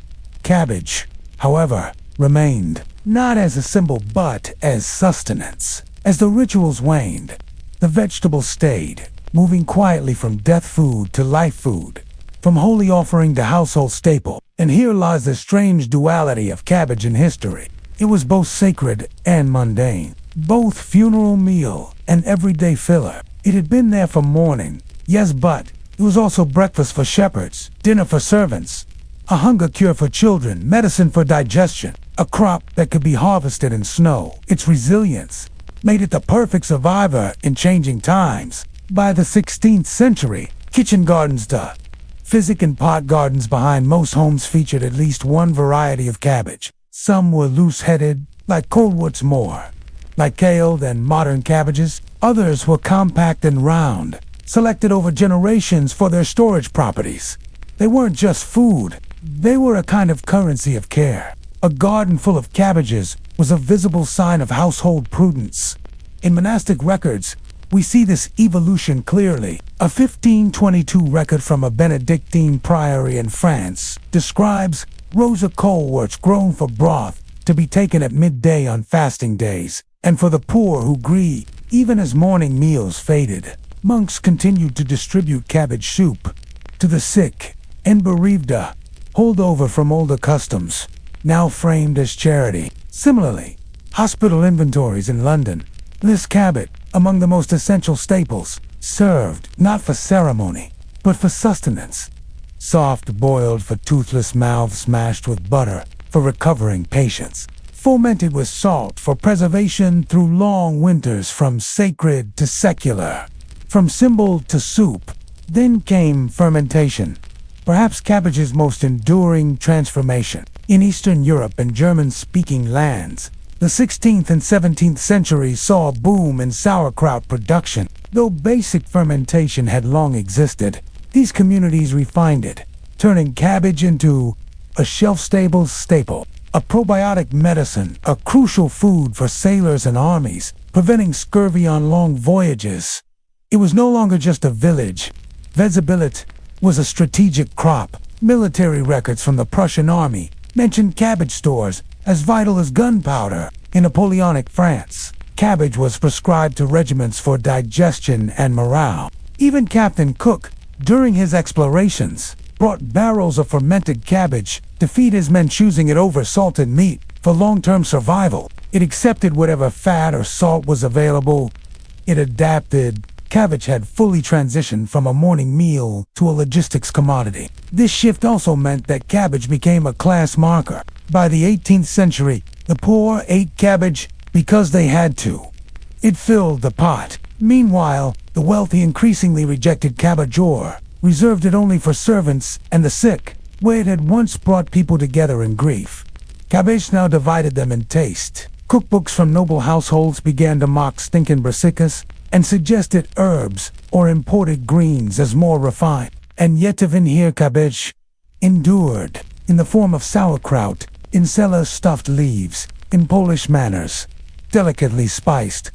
Cabbage, however, remained, not as a symbol but as sustenance. As the rituals waned, the vegetable stayed, moving quietly from death food to life food, from holy offering to household staple. And here lies the strange duality of cabbage in history. It was both sacred and mundane, both funeral meal and everyday filler. It had been there for mourning, yes, but it was also breakfast for shepherds, dinner for servants, a hunger cure for children, medicine for digestion, a crop that could be harvested in snow. Its resilience made it the perfect survivor in changing times. By the 16th century, kitchen gardens, the physic and pot gardens behind most homes featured at least one variety of cabbage. Some were loose-headed, like Coldwood's Moor, like kale and modern cabbages. Others were compact and round, selected over generations for their storage properties. They weren't just food, they were a kind of currency of care. A garden full of cabbages was a visible sign of household prudence. In monastic records, we see this evolution clearly. A 1522 record from a Benedictine priory in France describes rows of coleworts grown for broth to be taken at midday on fasting days, and for the poor who grieved. Even as morning meals faded, monks continued to distribute cabbage soup to the sick and bereaved, a holdover from older customs, now framed as charity. Similarly, hospital inventories in London list cabbage among the most essential staples, served not for ceremony, but for sustenance. Soft boiled for toothless mouths, mashed with butter for recovering patients, fomented with salt for preservation through long winters, from sacred to secular, from symbol to soup. Then came fermentation, perhaps cabbage's most enduring transformation. In Eastern Europe and German-speaking lands, the 16th and 17th centuries saw a boom in sauerkraut production. Though basic fermentation had long existed, these communities refined it, turning cabbage into a shelf-stable staple, a probiotic medicine, a crucial food for sailors and armies, preventing scurvy on long voyages. It was no longer just a village. Visibility was a strategic crop. Military records from the Prussian army mentioned cabbage stores as vital as gunpowder. In Napoleonic France, cabbage was prescribed to regiments for digestion and morale. Even Captain Cook, during his explorations, brought barrels of fermented cabbage to feed his men, choosing it over salted meat for long-term survival. It accepted whatever fat or salt was available. It adapted. Cabbage had fully transitioned from a morning meal to a logistics commodity. This shift also meant that cabbage became a class marker. By the 18th century, the poor ate cabbage because they had to. It filled the pot. Meanwhile, the wealthy increasingly rejected cabbage, or reserved it only for servants and the sick, where it had once brought people together in grief. Cabbage now divided them in taste. Cookbooks from noble households began to mock stinking brassicas and suggested herbs or imported greens as more refined. And yet even here cabbage endured, in the form of sauerkraut, in cellar-stuffed leaves, in Polish manners, delicately spiced,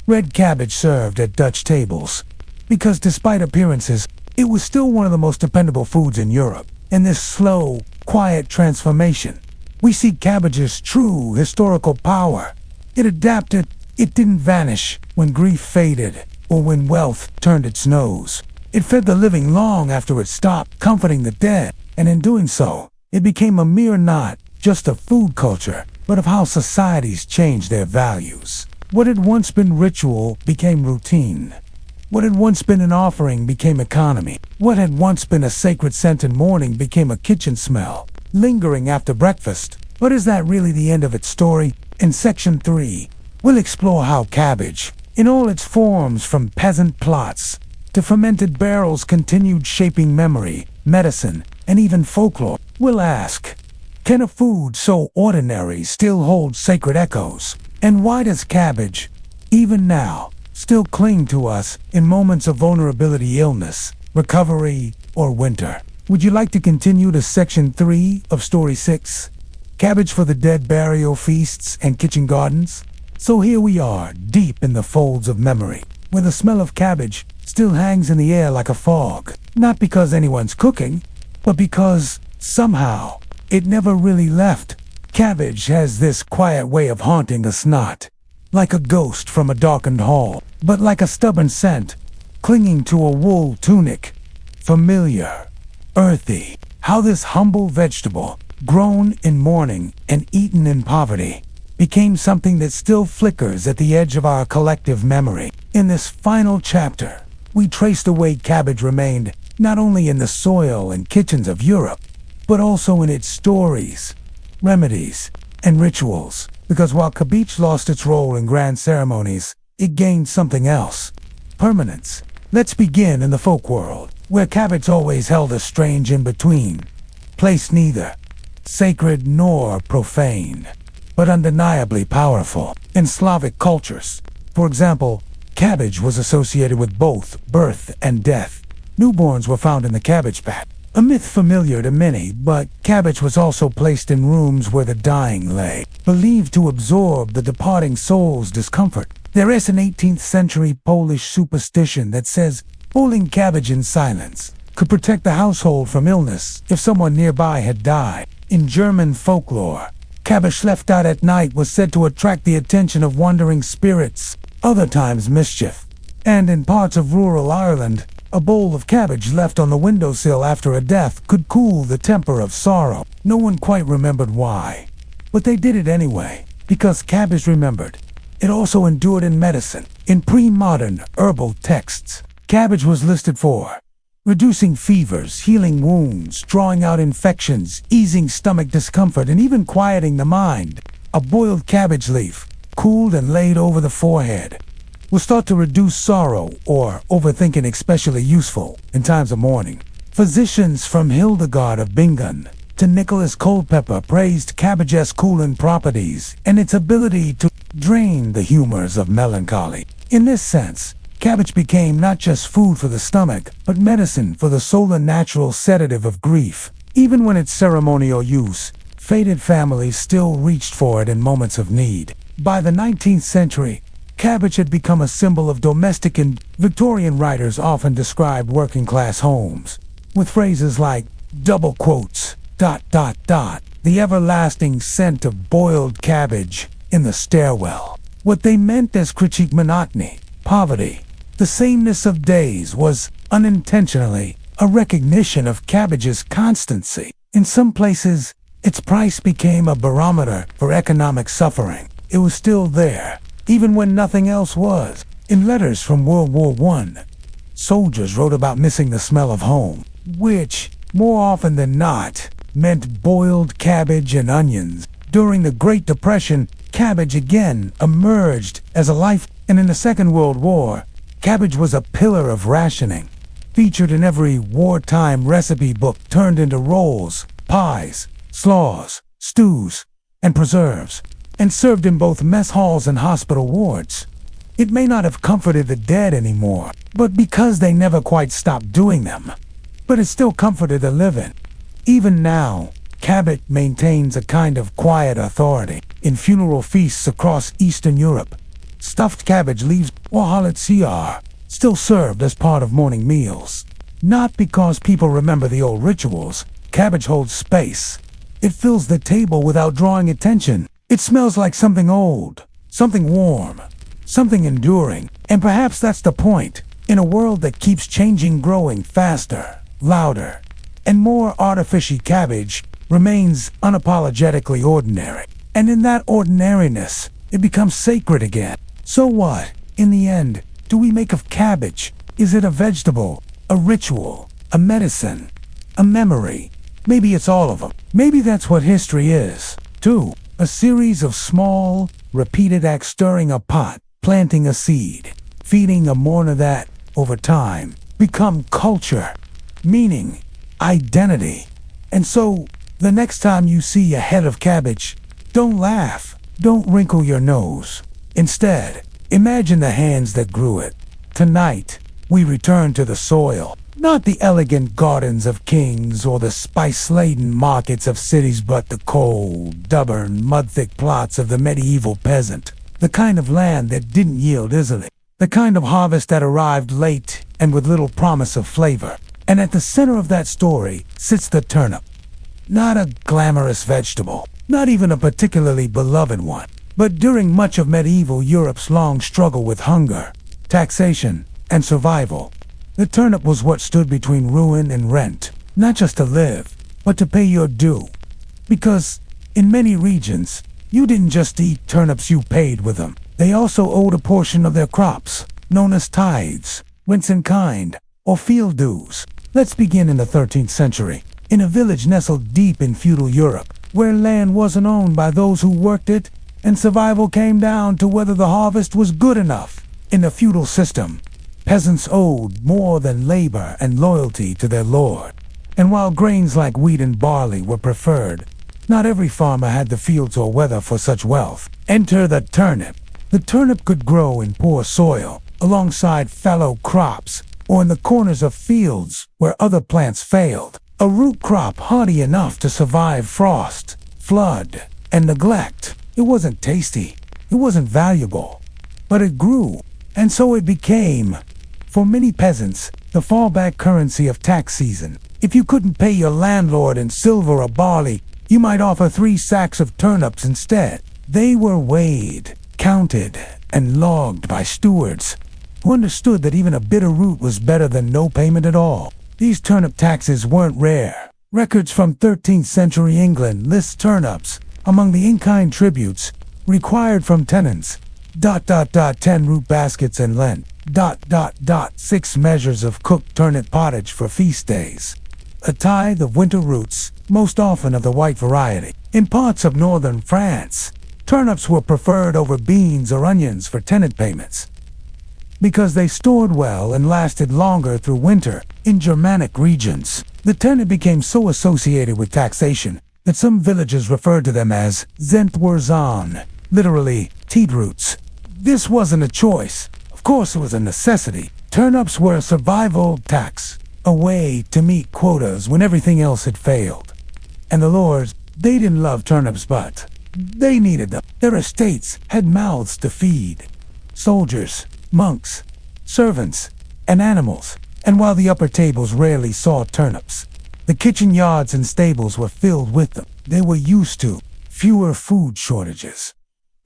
red cabbage served at Dutch tables. Because despite appearances, it was still one of the most dependable foods in Europe. In this slow, quiet transformation, we see cabbage's true historical power. It adapted, it didn't vanish when grief faded or when wealth turned its nose. It fed the living long after it stopped comforting the dead, and in doing so, it became a mere not just of food culture, but of how societies changed their values. What had once been ritual became routine. What had once been an offering became economy. What had once been a sacred scent in morning became a kitchen smell, lingering after breakfast. But is that really the end of its story? In Section 3, we'll explore how cabbage, in all its forms from peasant plots to fermented barrels, continued shaping memory, medicine, and even folklore. We'll ask, can a food so ordinary still hold sacred echoes? And why does cabbage, even now, still cling to us in moments of vulnerability, illness, recovery, or winter? Would you like to continue to Section 3 of Story 6? Cabbage for the Dead, Burial Feasts, and Kitchen Gardens? So here we are, deep in the folds of memory, where the smell of cabbage still hangs in the air like a fog. Not because anyone's cooking, but because, somehow, it never really left. Cabbage has this quiet way of haunting us, not like a ghost from a darkened hall, but like a stubborn scent, clinging to a wool tunic. Familiar, earthy. How this humble vegetable, grown in mourning and eaten in poverty, became something that still flickers at the edge of our collective memory. In this final chapter, we trace the way cabbage remained not only in the soil and kitchens of Europe, but also in its stories, remedies, and rituals. Because while cabbage lost its role in grand ceremonies, it gained something else: permanence. Let's begin in the folk world, where cabbage always held a strange in-between, place neither sacred nor profane, but undeniably powerful. In Slavic cultures, for example, cabbage was associated with both birth and death. Newborns were found in the cabbage patch. A myth familiar to many, but cabbage was also placed in rooms where the dying lay, believed to absorb the departing soul's discomfort. There is an 18th century Polish superstition that says boiling cabbage in silence could protect the household from illness if someone nearby had died. In German folklore, cabbage left out at night was said to attract the attention of wandering spirits, other times mischief. And in parts of rural Ireland, a bowl of cabbage left on the windowsill after a death could cool the temper of sorrow. No one quite remembered why, but they did it anyway, because cabbage remembered. It also endured in medicine. In pre-modern herbal texts, cabbage was listed for reducing fevers, healing wounds, drawing out infections, easing stomach discomfort, and even quieting the mind. A boiled cabbage leaf, cooled and laid over the forehead, was thought to reduce sorrow or overthinking, especially useful in times of mourning. Physicians from Hildegard of Bingen to Nicholas Culpeper praised cabbage's cooling properties and its ability to drain the humors of melancholy. In this sense, cabbage became not just food for the stomach, but medicine for the soul, a natural sedative of grief. Even when its ceremonial use, fated families still reached for it in moments of need. By the 19th century, cabbage had become a symbol of domestic, and Victorian writers often described working-class homes with phrases like double quotes, ... the everlasting scent of boiled cabbage in the stairwell. What they meant as critique monotony, poverty, the sameness of days was, unintentionally, a recognition of cabbage's constancy. In some places, its price became a barometer for economic suffering. It was still there, even when nothing else was. In letters from World War I, soldiers wrote about missing the smell of home, which, more often than not, meant boiled cabbage and onions. During the Great Depression, cabbage again emerged as a life, and in the Second World War, cabbage was a pillar of rationing, featured in every wartime recipe book, turned into rolls, pies, slaws, stews, and preserves, and served in both mess halls and hospital wards. It may not have comforted the dead anymore, but because they never quite stopped doing them, but it still comforted the living. Even now, cabbage maintains a kind of quiet authority. In funeral feasts across Eastern Europe, stuffed cabbage leaves, or halot CR, still served as part of morning meals. Not because people remember the old rituals. Cabbage holds space. It fills the table without drawing attention. It smells like something old, something warm, something enduring. And perhaps that's the point. In a world that keeps changing, growing faster, louder, and more artificial, cabbage remains unapologetically ordinary. And in that ordinariness, it becomes sacred again. So what, in the end, do we make of cabbage? Is it a vegetable, a ritual, a medicine, a memory? Maybe it's all of them. Maybe that's what history is, too. A series of small, repeated acts: stirring a pot, planting a seed, feeding a mourner that, over time, become culture, meaning, identity. And so, the next time you see a head of cabbage, don't laugh, don't wrinkle your nose. Instead, imagine the hands that grew it. Tonight, we return to the soil. Not the elegant gardens of kings or the spice-laden markets of cities, but the cold, stubborn, mud-thick plots of the medieval peasant. The kind of land that didn't yield easily. The kind of harvest that arrived late and with little promise of flavor. And at the center of that story sits the turnip. Not a glamorous vegetable, not even a particularly beloved one. But during much of medieval Europe's long struggle with hunger, taxation, and survival, the turnip was what stood between ruin and rent, not just to live, but to pay your due. Because, in many regions, you didn't just eat turnips, you paid with them. They also owed a portion of their crops, known as tithes, rents in kind, or field dues. Let's begin in the 13th century, in a village nestled deep in feudal Europe, where land wasn't owned by those who worked it, and survival came down to whether the harvest was good enough. In the feudal system, peasants owed more than labor and loyalty to their lord. And while grains like wheat and barley were preferred, not every farmer had the fields or weather for such wealth. Enter the turnip. The turnip could grow in poor soil, alongside fallow crops, or in the corners of fields where other plants failed. A root crop hardy enough to survive frost, flood, and neglect. It wasn't tasty, it wasn't valuable, but it grew, and so it became, for many peasants, the fallback currency of tax season. If you couldn't pay your landlord in silver or barley, you might offer 3 sacks of turnips instead. They were weighed, counted, and logged by stewards, who understood that even a bitter root was better than no payment at all. These turnip taxes weren't rare. Records from 13th century England list turnips among the in-kind tributes required from tenants. 10 root baskets in Lent. 6 measures of cooked turnip pottage for feast days. A tithe of winter roots, most often of the white variety. In parts of northern France, turnips were preferred over beans or onions for tenant payments, because they stored well and lasted longer through winter. In Germanic regions, the turnip became so associated with taxation that some villages referred to them as Zentwurzeln, literally teat roots. This wasn't a choice. Of course it was a necessity. Turnips were a survival tax, a way to meet quotas when everything else had failed. And the lords, they didn't love turnips, but they needed them. Their estates had mouths to feed. Soldiers, monks, servants, and animals. And while the upper tables rarely saw turnips, the kitchen yards and stables were filled with them. They were used to fewer food shortages,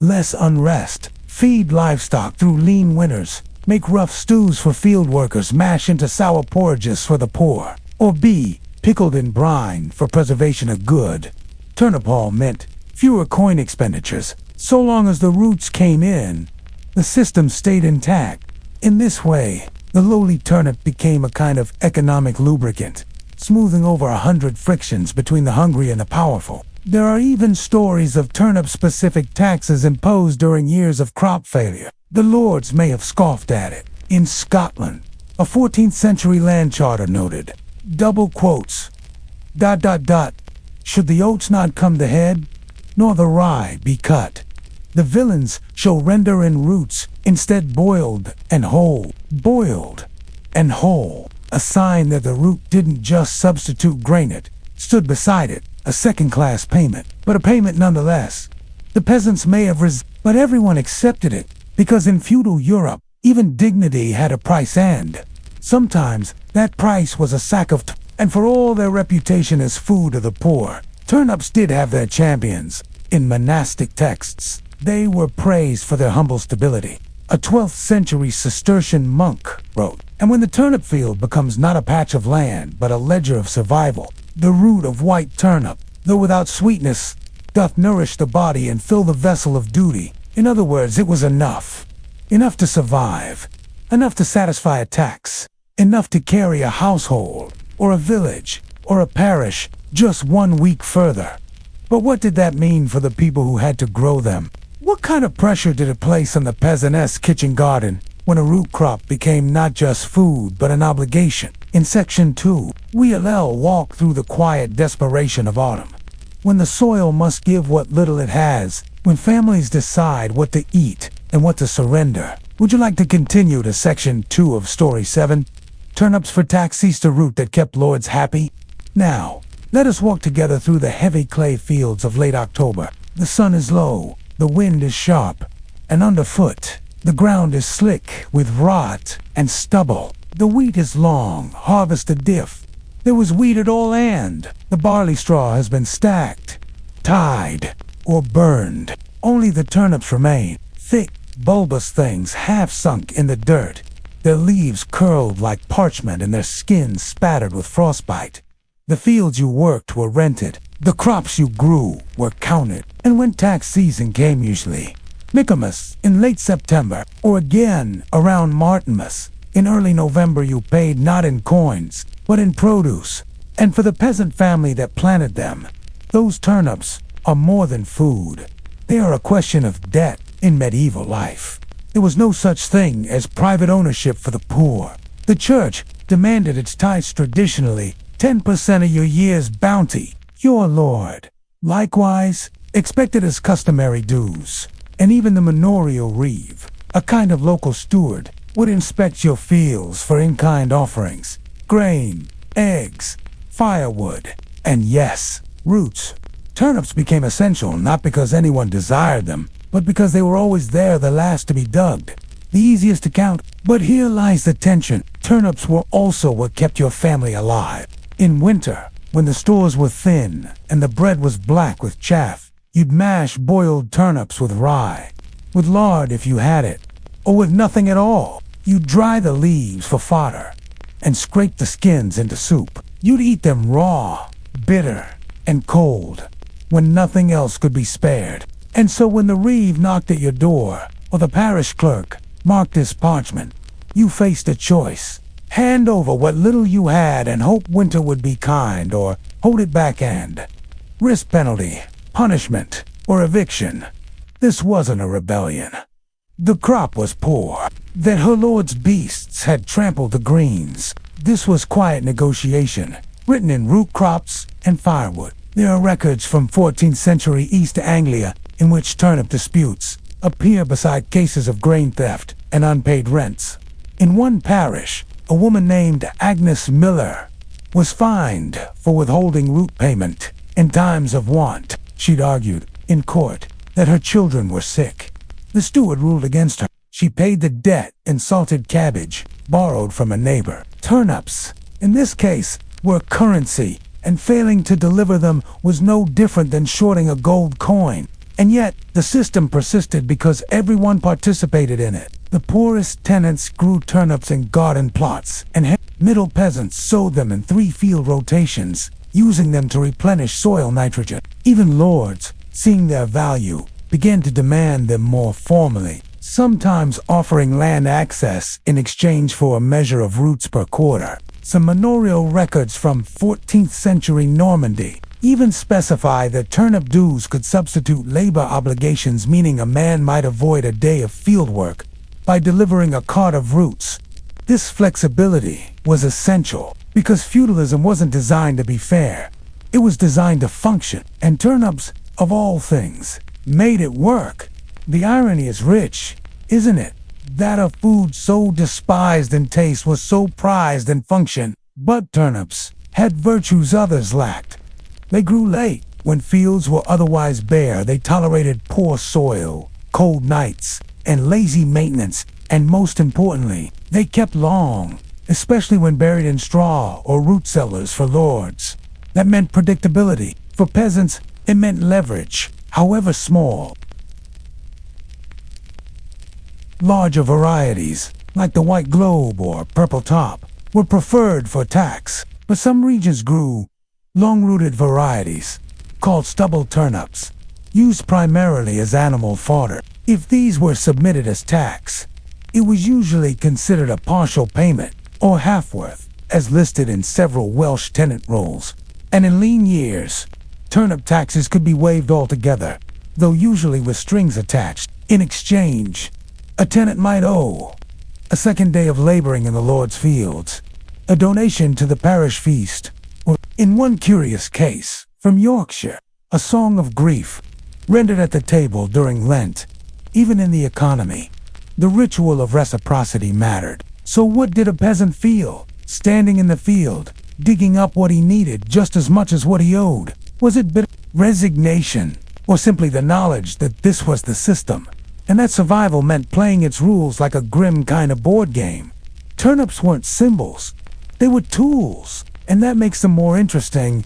less unrest, feed livestock through lean winters, make rough stews for field workers, mash into sour porridges for the poor, or be pickled in brine for preservation of good. Turnip haul meant fewer coin expenditures. So long as the roots came in, the system stayed intact. In this way, the lowly turnip became a kind of economic lubricant, smoothing over 100 frictions between the hungry and the powerful. There are even stories of turnip-specific taxes imposed during years of crop failure. The lords may have scoffed at it. In Scotland, a 14th century land charter noted, double quotes, ... should the oats not come to head, nor the rye be cut, the villains shall render in roots, instead boiled and whole. Boiled and whole, a sign that the root didn't just substitute grain, it stood beside it, a second-class payment, but a payment nonetheless. The peasants may have but everyone accepted it. Because in feudal Europe, even dignity had a price, and sometimes that price was a sack of and for all their reputation as food of the poor, turnips did have their champions. In monastic texts, they were praised for their humble stability. A 12th century Cistercian monk wrote, "And when the turnip field becomes not a patch of land, but a ledger of survival, the root of white turnip, though without sweetness, doth nourish the body and fill the vessel of duty." In other words, it was enough. Enough to survive. Enough to satisfy a tax. Enough to carry a household, or a village, or a parish, just 1 week further. But what did that mean for the people who had to grow them? What kind of pressure did it place on the peasantess kitchen garden when a root crop became not just food but an obligation? In Section 2, we'll walk through the quiet desperation of autumn. When the soil must give what little it has, when families decide what to eat and what to surrender. Would you like to continue to Section 2 of Story 7? Turnips for tax ceased a root that kept lords happy? Now, let us walk together through the heavy clay fields of late October. The sun is low, the wind is sharp, and underfoot, the ground is slick with rot and stubble. The wheat is long, harvested diff. There was wheat at all, and the barley straw has been stacked, tied, or burned. Only the turnips remain, thick, bulbous things half sunk in the dirt, their leaves curled like parchment and their skins spattered with frostbite. The fields you worked were rented, the crops you grew were counted, and when tax season came, usually Michaelmas in late September, or again around Martinmas in early November, you paid not in coins, but in produce. And for the peasant family that planted them, those turnips are more than food. They are a question of debt in medieval life. There was no such thing as private ownership for the poor. The church demanded its tithes traditionally, 10% of your year's bounty. Your lord, likewise, expected as customary dues. And even the manorial reeve, a kind of local steward, would inspect your fields for in-kind offerings. Grain, eggs, firewood, and yes, roots. Turnips became essential not because anyone desired them, but because they were always there, the last to be dug, the easiest to count. But here lies the tension. Turnips were also what kept your family alive. In winter, when the stores were thin and the bread was black with chaff, you'd mash boiled turnips with rye, with lard if you had it, or with nothing at all. You'd dry the leaves for fodder and scrape the skins into soup. You'd eat them raw, bitter, and cold, when nothing else could be spared. And so when the reeve knocked at your door, or the parish clerk marked his parchment, you faced a choice. Hand over what little you had and hope winter would be kind, or hold it back and risk penalty, punishment, or eviction. This wasn't a rebellion. The crop was poor, that her lord's beasts had trampled the greens. This was quiet negotiation, written in root crops and firewood. There are records from 14th century East Anglia in which turnip disputes appear beside cases of grain theft and unpaid rents. In one parish, a woman named Agnes Miller was fined for withholding root payment in times of want. She'd argued in court that her children were sick. The steward ruled against her. She paid the debt in salted cabbage borrowed from a neighbor. Turnips, in this case, were currency, and failing to deliver them was no different than shorting a gold coin. And yet, the system persisted because everyone participated in it. The poorest tenants grew turnips in garden plots, and middle peasants sowed them in 3-field rotations, using them to replenish soil nitrogen. Even lords, seeing their value, began to demand them more formally, sometimes offering land access in exchange for a measure of roots per quarter. Some manorial records from 14th century Normandy even specify that turnip dues could substitute labor obligations, meaning a man might avoid a day of field work by delivering a cart of roots. This flexibility was essential because feudalism wasn't designed to be fair. It was designed to function, and turnips, of all things, made it work. The irony is rich, isn't it? That a food so despised in taste was so prized in function. But turnips had virtues others lacked. They grew late, when fields were otherwise bare. They tolerated poor soil, cold nights, and lazy maintenance, and most importantly, they kept long, especially when buried in straw or root cellars for lords. That meant predictability. For peasants, it meant leverage, however small. Larger varieties, like the white globe or purple top, were preferred for tax, but some regions grew long-rooted varieties, called stubble turnips, used primarily as animal fodder. If these were submitted as tax, it was usually considered a partial payment, or half-worth, as listed in several Welsh tenant rolls. And in lean years, turnip taxes could be waived altogether, though usually with strings attached. In exchange, a tenant might owe a second day of laboring in the Lord's fields, a donation to the parish feast, or, in one curious case, from Yorkshire, a song of grief, rendered at the table during Lent. Even in the economy, the ritual of reciprocity mattered. So what did a peasant feel, standing in the field, digging up what he needed just as much as what he owed? Was it bitter resignation, or simply the knowledge that this was the system, and that survival meant playing its rules like a grim kind of board game? Turnips weren't symbols, they were tools, and that makes them more interesting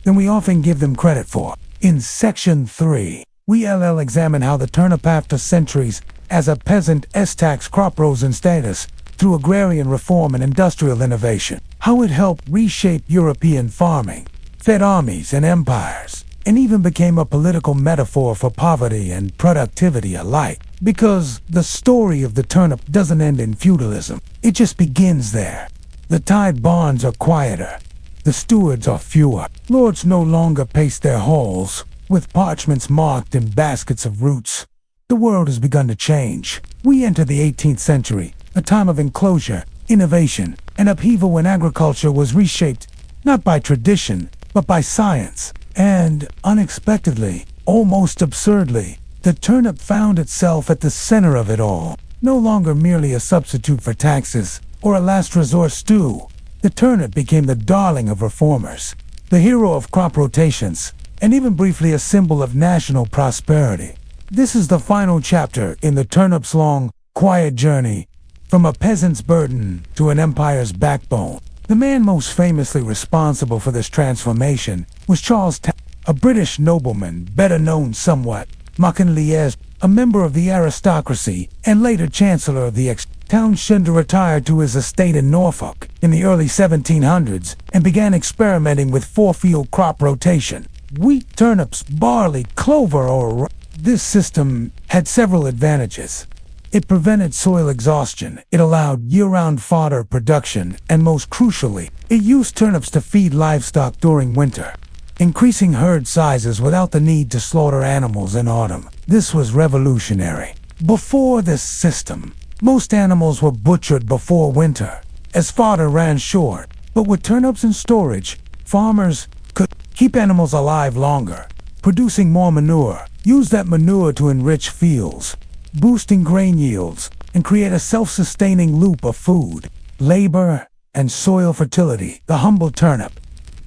than we often give them credit for. In Section 3, we'll examine how the turnip after centuries as a peasant tax crop rose in status through agrarian reform and industrial innovation, how it helped reshape European farming, fed armies and empires, and even became a political metaphor for poverty and productivity alike. Because the story of the turnip doesn't end in feudalism, it just begins there. The tied barns are quieter, the stewards are fewer, lords no longer pace their halls with parchments marked in baskets of roots. The world has begun to change. We enter the 18th century, a time of enclosure, innovation, and upheaval when agriculture was reshaped not by tradition, but by science. And, unexpectedly, almost absurdly, the turnip found itself at the center of it all. No longer merely a substitute for taxes or a last resort stew, the turnip became the darling of reformers, the hero of crop rotations, and even briefly a symbol of national prosperity. This is the final chapter in the turnip's long, quiet journey from a peasant's burden to an empire's backbone. The man most famously responsible for this transformation was Charles a British nobleman, better known somewhat, Liege, a member of the aristocracy and later Chancellor of the Townshend retired to his estate in Norfolk in the early 1700s and began experimenting with four-field crop rotation. Wheat, turnips, barley, clover, or this system had several advantages. It prevented soil exhaustion, it allowed year-round fodder production, and most crucially, it used turnips to feed livestock during winter, increasing herd sizes without the need to slaughter animals in autumn. This was revolutionary. Before this system, most animals were butchered before winter, as fodder ran short. But with turnips in storage, farmers could keep animals alive longer, producing more manure, use that manure to enrich fields, boosting grain yields, and create a self-sustaining loop of food, labor, and soil fertility. The humble turnip,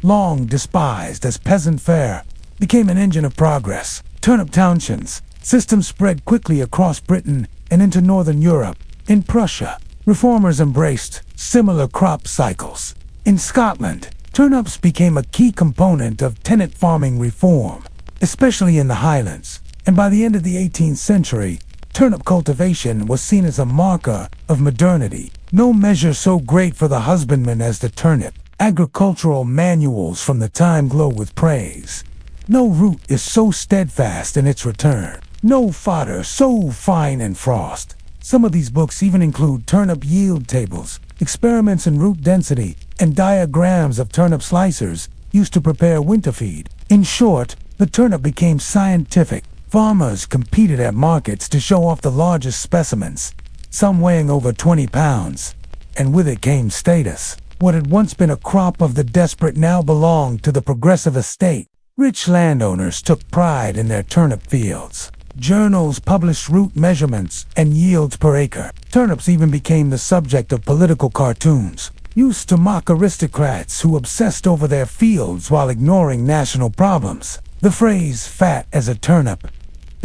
long despised as peasant fare, became an engine of progress. Turnip townshends systems spread quickly across Britain and into northern Europe. In Prussia, reformers embraced similar crop cycles. In Scotland, turnips became a key component of tenant farming reform, especially in the Highlands. And by the end of the 18th century, turnip cultivation was seen as a marker of modernity. No measure so great for the husbandman as the turnip. Agricultural manuals from the time glow with praise. No root is so steadfast in its return. No fodder so fine in frost. Some of these books even include turnip yield tables, experiments in root density, and diagrams of turnip slicers used to prepare winter feed. In short, the turnip became scientific. Farmers competed at markets to show off the largest specimens, some weighing over 20 pounds, and with it came status. What had once been a crop of the desperate now belonged to the progressive estate. Rich landowners took pride in their turnip fields. Journals published root measurements and yields per acre. Turnips even became the subject of political cartoons, used to mock aristocrats who obsessed over their fields while ignoring national problems. The phrase "fat as a turnip"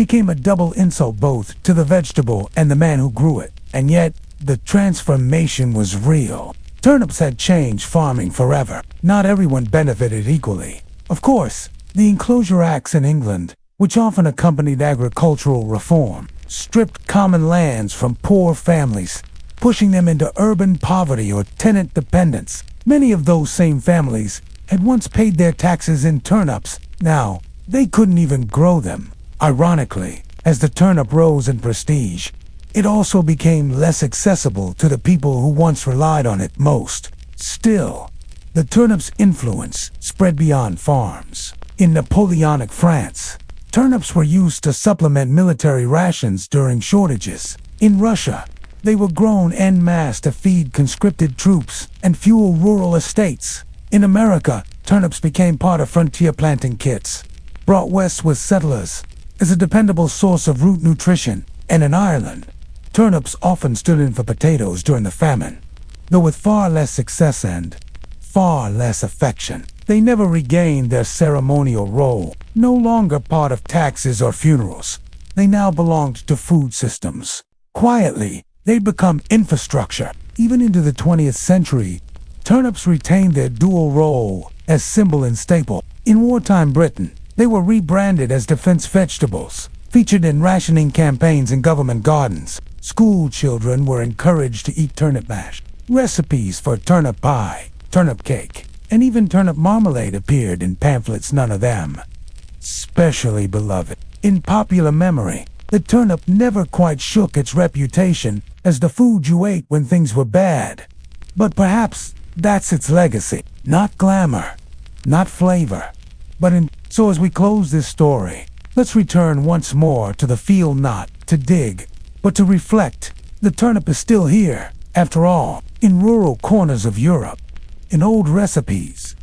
became a double insult both to the vegetable and the man who grew it. And yet, the transformation was real. Turnips had changed farming forever. Not everyone benefited equally. Of course, the Enclosure Acts in England, which often accompanied agricultural reform, stripped common lands from poor families, pushing them into urban poverty or tenant dependence. Many of those same families had once paid their taxes in turnips. Now, they couldn't even grow them. Ironically, as the turnip rose in prestige, it also became less accessible to the people who once relied on it most. Still, the turnip's influence spread beyond farms. In Napoleonic France, turnips were used to supplement military rations during shortages. In Russia, they were grown en masse to feed conscripted troops and fuel rural estates. In America, turnips became part of frontier planting kits, brought west with settlers as a dependable source of root nutrition. And in Ireland, turnips often stood in for potatoes during the famine, though with far less success and far less affection. They never regained their ceremonial role. No longer part of taxes or funerals, they now belonged to food systems. Quietly, they'd become infrastructure. Even into the 20th century, turnips retained their dual role as symbol and staple. In wartime Britain, they were rebranded as defense vegetables, featured in rationing campaigns in government gardens. School children were encouraged to eat turnip mash. Recipes for turnip pie, turnip cake, and even turnip marmalade appeared in pamphlets, none of them specially beloved. In popular memory, the turnip never quite shook its reputation as the food you ate when things were bad. But perhaps that's its legacy. Not glamour, not flavor, but So as we close this story, let's return once more to the field, not to dig, but to reflect. The turnip is still here, after all, in rural corners of Europe, in old recipes,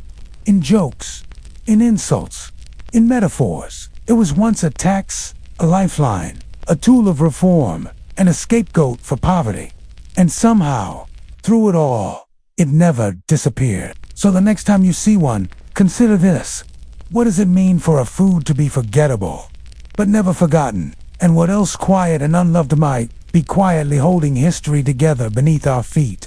in jokes, in insults, in metaphors. It was once a tax, a lifeline, a tool of reform, an scapegoat for poverty. And somehow, through it all, it never disappeared. So the next time you see one, consider this. What does it mean for a food to be forgettable, but never forgotten? And what else quiet and unloved might be quietly holding history together beneath our feet?